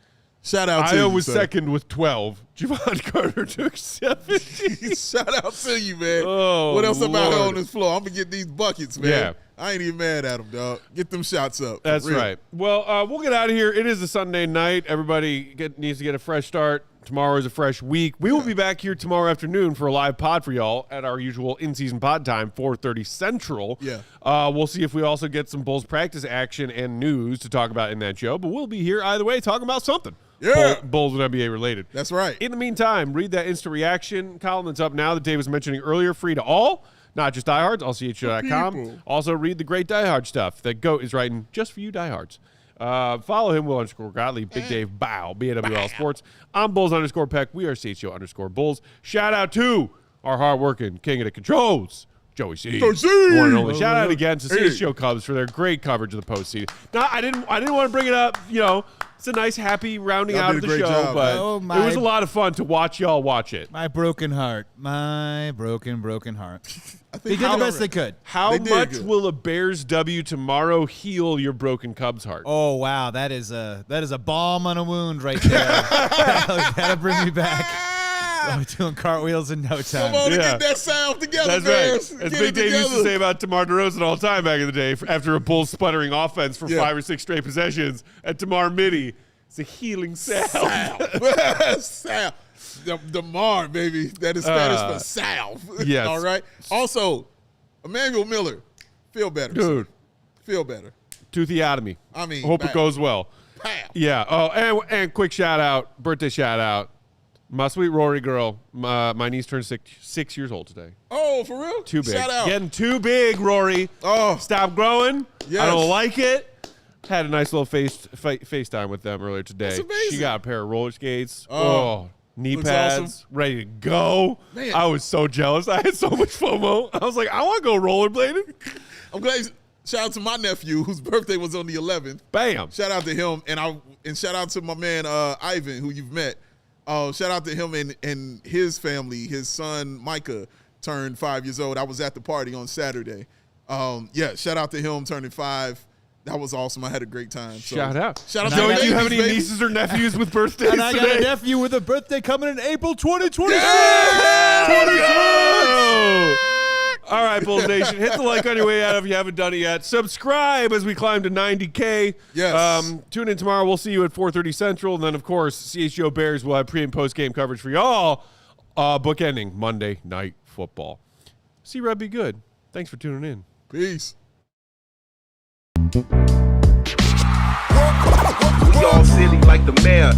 Shout out to you, Ayo was second with 12. Javon Carter took 17. Shout out to you, man. Oh, what else about Lord. on this floor? I'm going to get these buckets, man. Yeah. I ain't even mad at him, dog. Get them shots up. That's right. Well, we'll get out of here. It is a Sunday night. Everybody needs to get a fresh start. Tomorrow is a fresh week. We will be back here tomorrow afternoon for a live pod for y'all at our usual in-season pod time, 4:30 Central. Yeah. We'll see if we also get some Bulls practice action and news to talk about in that show. But we'll be here either way talking about something. Yeah. Bulls and NBA related. That's right. In the meantime, read that instant reaction column that's up now that Dave was mentioning earlier, free to all. Not just diehards, allchgo.com. Also read the great diehard stuff that Goat is writing just for you diehards. Follow him, Will_Gottlieb, Big Dave, Bow, BAWL Sports. I'm Bulls_Peck. We are CHGO_Bulls. Shout out to our hardworking king of the controls, Joey C. One and only. Shout out again to CHGO Cubs for their great coverage of the postseason. Now, I didn't want to bring it up, It's a nice, happy rounding out of the show, but it was a lot of fun to watch y'all watch it. My broken heart. My broken heart. They did the best they could. How much will a Bears W tomorrow heal your broken Cubs heart? Oh, wow. That is a balm on a wound right there. That'll bring me back. I'm doing cartwheels in no time. Come on and get that sound together, That's Bears. right. As Big Dave used to say about DeMar DeRozan all the time back in the day, after a Bulls sputtering offense for 5 or 6 straight possessions, at DeMar Midi, it's a healing sound. Sound. DeMar, baby. That is Spanish for salve. Yes. All right. Also, Emmanuel Miller, feel better, dude. Son. Feel better. Toothyotomy. I mean, hope it goes well. Pow. Yeah. Oh, and quick birthday shout out. My sweet Rory girl. My niece turned 6 years old today. Oh, for real? Too big. Shout out. Getting too big, Rory. Oh. Stop growing. Yes. I don't like it. Had a nice little FaceTime with them earlier today. That's amazing. She got a pair of roller skates. Oh, knee looks pads. awesome. Ready to go. Man. I was so jealous. I had so much FOMO. I was like, I want to go rollerblading. I'm glad. Shout out to my nephew whose birthday was on the 11th. Bam. Shout out to him, and shout out to my man Ivan, who you've met. Shout out to him and his family. His son Micah turned 5 years old. I was at the party on Saturday. Shout out to him turning 5. That was awesome. I had a great time. So, Shout out. Shout out to Joey, the do you have babies, any baby. nieces or nephews with birthdays And I got today? a nephew with a birthday coming in April 2026. All right, Bulls Nation, hit the like on your way out if you haven't done it yet. Subscribe as we climb to 90K. Yes. Tune in tomorrow. We'll see you at 4:30 Central. And then, of course, CHGO Bears will have pre- and post-game coverage for y'all, bookending Monday Night Football. See Red be good. Thanks for tuning in. Peace. We all silly like the mayor.